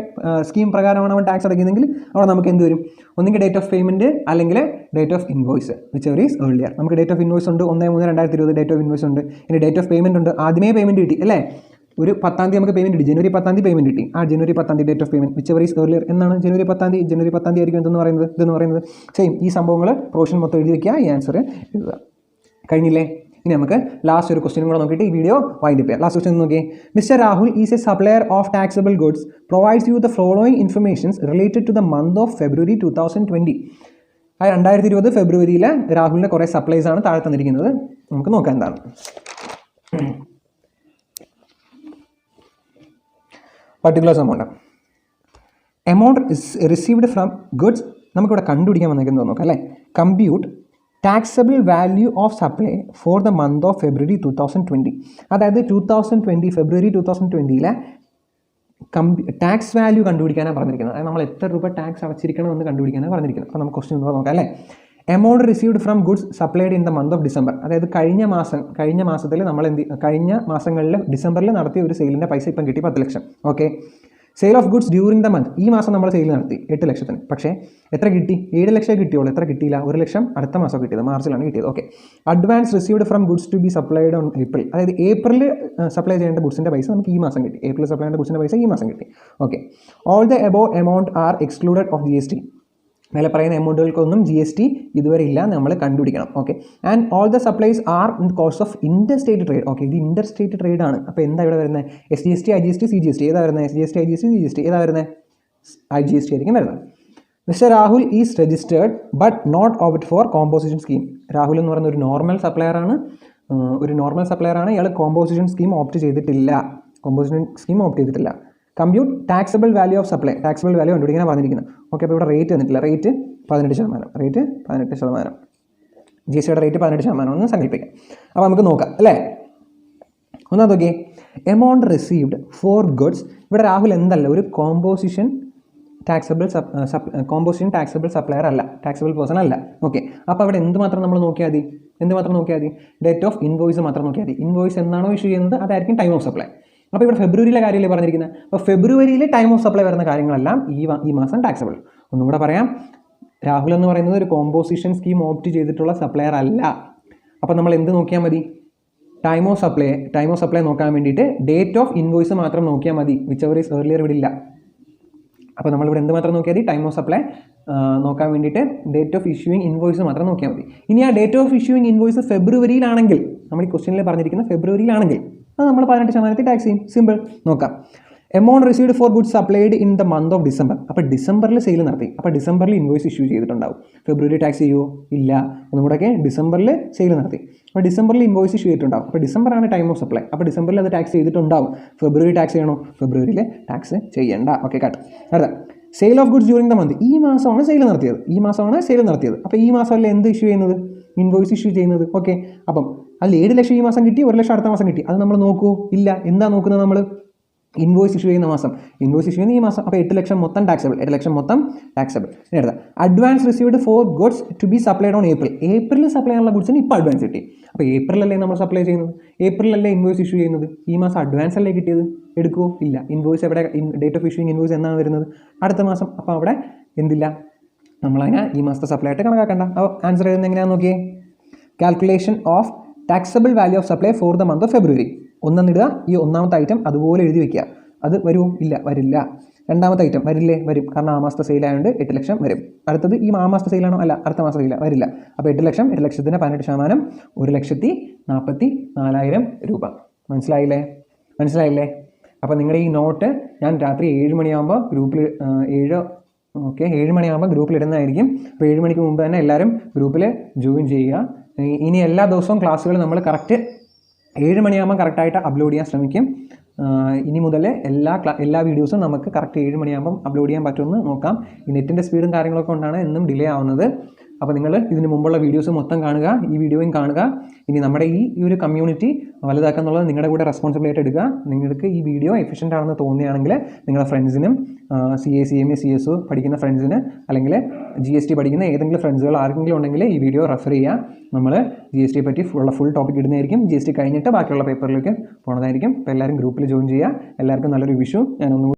സ്കീം പ്രകാരമാണ് അവൻ ടാക്സ് അടയ്ക്കുന്നതെങ്കിൽ അവിടെ നമുക്ക് എന്ത് വരും? ഒന്നുകിൽ ഡേറ്റ് ഓഫ് പേയ്മെൻറ്റ് അല്ലെങ്കിൽ date of invoice whichever is earlier. നമുക്ക് ഡേറ്റ് ഓഫ് ഇൻവോയ്സ് ഉണ്ട് 1/3/2020 ഡേറ്റ് ഓഫ് ഇൻവോയ്സ് ഉണ്ട്. ഇനി ഡേറ്റ് ഓഫ് പേയ്മെൻറ്റ് ഉണ്ട്. ആദ്യമേ പേയ്മെൻറ്റ് കിട്ടി അല്ലേ? ഒരു 10ാം തീയതി നമുക്ക് പേയ്മെൻറ്റ് കിട്ടി, ജനുവരി 10ാം തീയതി പേയ്മെൻറ്റ് കിട്ടി. ആ ജനുവരി 10ാം തീയതി date of payment whichever is earlier എന്നാണ്. ജനുവരി 10ാം തീയതി ആയിരിക്കും ഇതെന്ന് പറയുന്നത് സെയിം. ഈ സംഭവങ്ങൾ പ്രൊവിഷൻ മൊത്തം എഴുതി വയ്ക്കുക, ഈ ആൻസർ എഴുതുക. കഴിഞ്ഞില്ലേ? ഇനി നമുക്ക് ലാസ്റ്റ് ഒരു ക്വസ്റ്റ്യൻ കൂടെ നോക്കിയിട്ട് ഈ വീഡിയോ വൈൻഡ് അപ്പ് ചെയ്യാം. ലാസ്റ്റ് ക്വസ്റ്റ്യൻ നോക്കിയേ. Mister Rahul is a supplier of taxable goods provides you the following informations related to the month of February 2020. 2020 ഫെബ്രുവരിയിൽ രാഹുലിൻ്റെ കുറേ സപ്ലൈസ് ആണ് താഴെ തന്നിരിക്കുന്നത്. നമുക്ക് നോക്കാം എന്താണ്. Particular amount received from goods നമുക്കിവിടെ കണ്ടുപിടിക്കാൻ വന്നേക്കുന്നത് നോക്കാം അല്ലേ. Compute taxable value of supply for the month of February 2020. അതായത് 2020 ഫെബ്രുവരി 2020 ടാക്സ് വാല്യൂ കണ്ടുപിടിക്കാനാണ് പറഞ്ഞിരിക്കുന്നത്. അതായത് നമ്മൾ എത്ര രൂപ ടാക്സ് അടച്ചിരിക്കണമെന്ന് കണ്ടുപിടിക്കാനാണ് പറഞ്ഞിരിക്കുന്നത്. അപ്പോൾ നമുക്ക് ക്വസ്റ്റ്യൻ നോക്കാം അല്ലേ. Amount received from goods supplied in the month of December. അതായത് കഴിഞ്ഞ മാസത്തിൽ നമ്മൾ കഴിഞ്ഞ മാസങ്ങളിൽ ഡിസംബറിൽ നടത്തിയ ഒരു സെയിലിൻ്റെ പൈസ ഇപ്പം കിട്ടി 10 ലക്ഷം. Okay. Sale of goods during the month, ഈ മാസം നമ്മൾ സെയിൽ നടത്തി 8 ലക്ഷത്തിന്. പക്ഷേ എത്ര കിട്ടി? 7 ലക്ഷം കിട്ടിയുള്ളൂ. എത്ര കിട്ടിയില്ല? 1 ലക്ഷം അടുത്ത മാസം കിട്ടിയത്, മാർച്ചിലാണ് കിട്ടിയത്. Okay. Advance received from goods to be supplied on April. അതായത് ഏപ്രിൽ സപ്ലൈ ചെയ്യേണ്ട ഗുഡ്സിൻ്റെ പൈസ നമുക്ക് ഈ മാസം കിട്ടി. ഏപ്രിൽ സപ്ലൈ ചെയ്യേണ്ട ഗുഡ്സിൻ്റെ പൈസ ഈ മാസം കിട്ടി. Okay. All the above amount are excluded of GST. മേലെ പറയുന്ന എമൗണ്ടുകൾക്കൊന്നും GST ഇതുവരെ ഇല്ല, നമ്മൾ കണ്ടുപിടിക്കണം. Okay. And all the supplies are in course of inter state trade. Okay, ഇത് ഇന്റർ സ്റ്റേറ്റ് ട്രേഡ് ആണ്. അപ്പോൾ എന്താ ഇവിടെ വരുന്നത്? SGST, IGST, CGST ഏതാ വരുന്നത്? SGST, IGST, CGST ഏതാ വരുന്നത്? IGST ആയിരിക്കും വരുന്നത്. Mister Rahul is registered but not opt for composition scheme. Rahul എന്ന് പറയുന്ന ഒരു നോർമൽ സപ്ലയർ ആണ്. ഇയാൾ കോമ്പോസിഷൻ സ്കീം ഓപ്റ്റ് ചെയ്തിട്ടില്ല. Compute taxable value of supply. Taxable value കണ്ടുപിടിക്കാനാണ് പറഞ്ഞിരിക്കുന്നത്. ഓക്കെ. അപ്പോൾ ഇവിടെ റേറ്റ് തന്നിട്ടില്ല. റേറ്റ് 18%. GSTയുടെ റേറ്റ് 18% എന്ന് സങ്കല്പിക്കാം. അപ്പോൾ നമുക്ക് നോക്കാം അല്ലേ. ഒന്നാമത് നോക്കിയേ, എമൗണ്ട് റിസീവ്ഡ് ഫോർ ഗുഡ്സ്. ഇവിടെ രാഹുൽ എന്തല്ല, ഒരു കോമ്പോസിഷൻ ടാക്സബിൾ സപ്ലയർ അല്ല, ടാക്സബിൾ പേഴ്സൺ അല്ല. ഓക്കെ. അപ്പോൾ അവിടെ എന്തുമാത്രം നമ്മൾ നോക്കിയാൽ മതി? ഡേറ്റ് ഓഫ് ഇൻവോയ്സ് മാത്രം നോക്കിയാൽ മതി. ഇൻവോയ്സ് എന്നാണോ ഇഷ്യൂ ചെയ്യുന്നത് അതായിരിക്കും ടൈം ഓഫ് സപ്ലൈ. അപ്പോൾ ഇവിടെ ഫെബ്രുവരിയിലെ കാര്യമല്ലേ പറഞ്ഞിരിക്കുന്നത്. അപ്പോൾ ഫെബ്രുവരിയിൽ ടൈം ഓഫ് സപ്ലൈ വരുന്ന കാര്യങ്ങളെല്ലാം ഈ മാസം ടാക്സബിൾ. ഒന്നും കൂടെ പറയാം, രാഹുൽ എന്ന് പറയുന്നത് ഒരു കോമ്പോസിഷൻ സ്കീം ഓപ്റ്റ് ചെയ്തിട്ടുള്ള സപ്ലയർ അല്ല. അപ്പോൾ നമ്മൾ എന്ത് നോക്കിയാൽ മതി? ടൈം ഓഫ് സപ്ലൈ നോക്കാൻ വേണ്ടിയിട്ട് ഡേറ്റ് ഓഫ് ഇൻവോയ്സ് മാത്രം നോക്കിയാൽ മതി. വിച്ചെവർ ഈസ് ഏർലിയർ ഇവിടെ ഇല്ല. അപ്പോൾ നമ്മളിവിടെ എന്ത് മാത്രം നോക്കിയാൽ മതി? ടൈം ഓഫ് സപ്ലൈ നോക്കാൻ വേണ്ടിയിട്ട് ഡേറ്റ് ഓഫ് ഇഷ്യൂയിങ് ഇൻവോയ്സ് മാത്രം നോക്കിയാൽ മതി. ഇനി ആ ഡേറ്റ് ഓഫ് ഇഷ്യൂയിങ് ഇൻവോയ്സ് ഫെബ്രുവരിയിലാണെങ്കിൽ, നമ്മൾ ഈ ക്വസ്റ്റ്യനിൽ പറഞ്ഞിരിക്കുന്ന ഫെബ്രുവരിയിലാണെങ്കിൽ അത് നമ്മൾ 18% ടാക്സ് ചെയ്യും. സിമ്പിൾ. നോക്കാം. Amount received for goods supplied in the month of December. അപ്പോൾ ഡിസംബറിൽ സെയിൽ നടത്തി. അപ്പോൾ ഡിസംബറിൽ ഇൻവോയ്സ് ഇഷ്യൂ ചെയ്തിട്ടുണ്ടാവും. ഫെബ്രുവരി ടാക്സ് ചെയ്യുമോ? ഇല്ല. ഒന്നും കൂടെയൊക്കെ ഡിസംബറിൽ സെയിൽ നടത്തി. അപ്പോൾ ഡിസംബറിൽ ഇൻവോയ്സ് ഇഷ്യൂ ചെയ്തിട്ടുണ്ടാവും. അപ്പോൾ ഡിസംബറാണ് ടൈം ഓഫ് സപ്ലൈ. അപ്പോൾ ഡിസംബറിൽ അത് ടാക്സ് ചെയ്തിട്ടുണ്ടാവും. ഫെബ്രുവരി ടാക്സ് ചെയ്യണോ? ഫെബ്രുവരിയിൽ ടാക്സ് ചെയ്യേണ്ട. Okay, cut. അടുത്ത sale of goods during the month. ഈ മാസമാണ് സെയിൽ നടത്തിയത്. അപ്പോൾ ഈ മാസമല്ലേ എന്ത് ഇഷ്യൂ ചെയ്യുന്നത്? ഇൻവോയ്സ് ഇഷ്യൂ ചെയ്യുന്നത്. ഓക്കെ. അപ്പം അതിൽ 7 ലക്ഷം ഈ മാസം കിട്ടി, 1 ലക്ഷം അടുത്ത മാസം കിട്ടി. അത് നമ്മൾ നോക്കൂ? ഇല്ല. എന്താ നോക്കുന്നത് നമ്മൾ? ഇൻവോയ്സ് ഇഷ്യൂ ചെയ്യുന്ന മാസം, ഇൻവോയ്സ് ഇഷ്യൂ ചെയ്യുന്ന ഈ മാസം. അപ്പോൾ 8 ലക്ഷം മൊത്തം ടാക്സബിൾ. ഇനി അടുത്ത advance received for goods to be supplied on ഏപ്രിലിൽ സപ്ലൈ ചെയ്യാനുള്ള ഗുഡ്സിന് ഇപ്പോൾ അഡ്വാൻസ് കിട്ടി. അപ്പോൾ ഏപ്രിലല്ലേ നമ്മൾ സപ്ലൈ ചെയ്യുന്നത്? ഏപ്രിലല്ലേ ഇൻവോയ്സ് ഇഷ്യൂ ചെയ്യുന്നത്? ഈ മാസം അഡ്വാൻസ് അല്ലേ കിട്ടിയത്? എടുക്കുമോ? ഇല്ല. ഇൻവോയ്സ് എവിടെ? ഡേറ്റ് ഓഫ് ഇഷ്യൂയിങ് ഇൻവോയ്സ് എന്നാണ് വരുന്നത്? അടുത്ത മാസം. അപ്പോൾ അവിടെ എന്തില്ല, നമ്മളതിനെ ഈ മാസത്തെ സപ്ലൈ ആയിട്ട് കണക്കാക്കണ്ട. അപ്പോൾ ആൻസർ ചെയ്യുന്നത് എങ്ങനെയാണെന്ന് നോക്കിയേ. Calculation of taxable value of supply for the month of February. ഒന്നിടുക. ഈ ഒന്നാമത്തെ ഐറ്റം അതുപോലെ എഴുതി വയ്ക്കുക. അത് വരുമോ? ഇല്ല, വരില്ല. രണ്ടാമത്തെ ഐറ്റം വരില്ലേ? വരും. കാരണം ആ മാസത്തെ സെയിൽ ആയതുകൊണ്ട് 8 ലക്ഷം വരും. അടുത്തത് ഈ ആ മാസത്തെ സെയിലാണോ? അല്ല, അടുത്ത മാസം സെയിലാണ്. വരില്ല. അപ്പോൾ 8 ലക്ഷത്തിന് 18%, 1,44,000 രൂപ. മനസ്സിലായില്ലേ? അപ്പോൾ നിങ്ങളുടെ ഈ നോട്ട് ഞാൻ രാത്രി 7 മണിയാകുമ്പോൾ ഗ്രൂപ്പിൽ 7 മണിയാകുമ്പോൾ ഗ്രൂപ്പിൽ ഇടുന്നതായിരിക്കും. അപ്പോൾ 7 മണിക്ക് മുമ്പ് തന്നെ എല്ലാവരും ഗ്രൂപ്പിൽ ജോയിൻ ചെയ്യുക. ഇനി എല്ലാ ദിവസവും ക്ലാസ്സുകൾ നമ്മൾ കറക്റ്റ് 7 മണിയാകുമ്പോൾ കറക്റ്റായിട്ട് അപ്ലോഡ് ചെയ്യാൻ ശ്രമിക്കും. ഇനി മുതൽ എല്ലാ വീഡിയോസും നമുക്ക് കറക്റ്റ് 7 മണിയാകുമ്പം അപ്ലോഡ് ചെയ്യാൻ പറ്റുമെന്ന് നോക്കാം. ഈ നെറ്റിൻ്റെ സ്പീഡും കാര്യങ്ങളൊക്കെ കൊണ്ടാണ് എന്നും ഡിലേ ആവുന്നത്. അപ്പോൾ നിങ്ങൾ ഇതിന് മുമ്പുള്ള വീഡിയോസ് മൊത്തം കാണുക, ഈ വീഡിയോയും കാണുക. ഇനി നമ്മുടെ ഈ ഒരു കമ്മ്യൂണിറ്റി വലുതാക്കുക എന്നുള്ളത് നിങ്ങളുടെ കൂടെ റെസ്പോൺസിബിലിറ്റി എടുക്കുക. നിങ്ങൾക്ക് ഈ വീഡിയോ എഫിഷ്യൻ്റ് ആണെന്ന് തോന്നുകയാണെങ്കിൽ നിങ്ങളുടെ ഫ്രണ്ട്സിനും CA CMA CS പഠിക്കുന്ന ഫ്രണ്ട്സിന് അല്ലെങ്കിൽ GST പഠിക്കുന്ന ഏതെങ്കിലും ഫ്രണ്ട്സുകൾ ആർക്കെങ്കിലും ഉണ്ടെങ്കിൽ ഈ വീഡിയോ റെഫർ ചെയ്യുക. നമ്മൾ GST പറ്റി ഫുൾ ടോപ്പിക് ഇടുന്നതായിരിക്കും. GST കഴിഞ്ഞിട്ട് ബാക്കിയുള്ള പേപ്പറിലേക്ക് പോകുന്നതായിരിക്കും. അപ്പോൾ എല്ലാവരും ഗ്രൂപ്പിൽ ജോയിൻ ചെയ്യുക. എല്ലാവർക്കും നല്ലൊരു വിഷു. ഞാനൊന്നും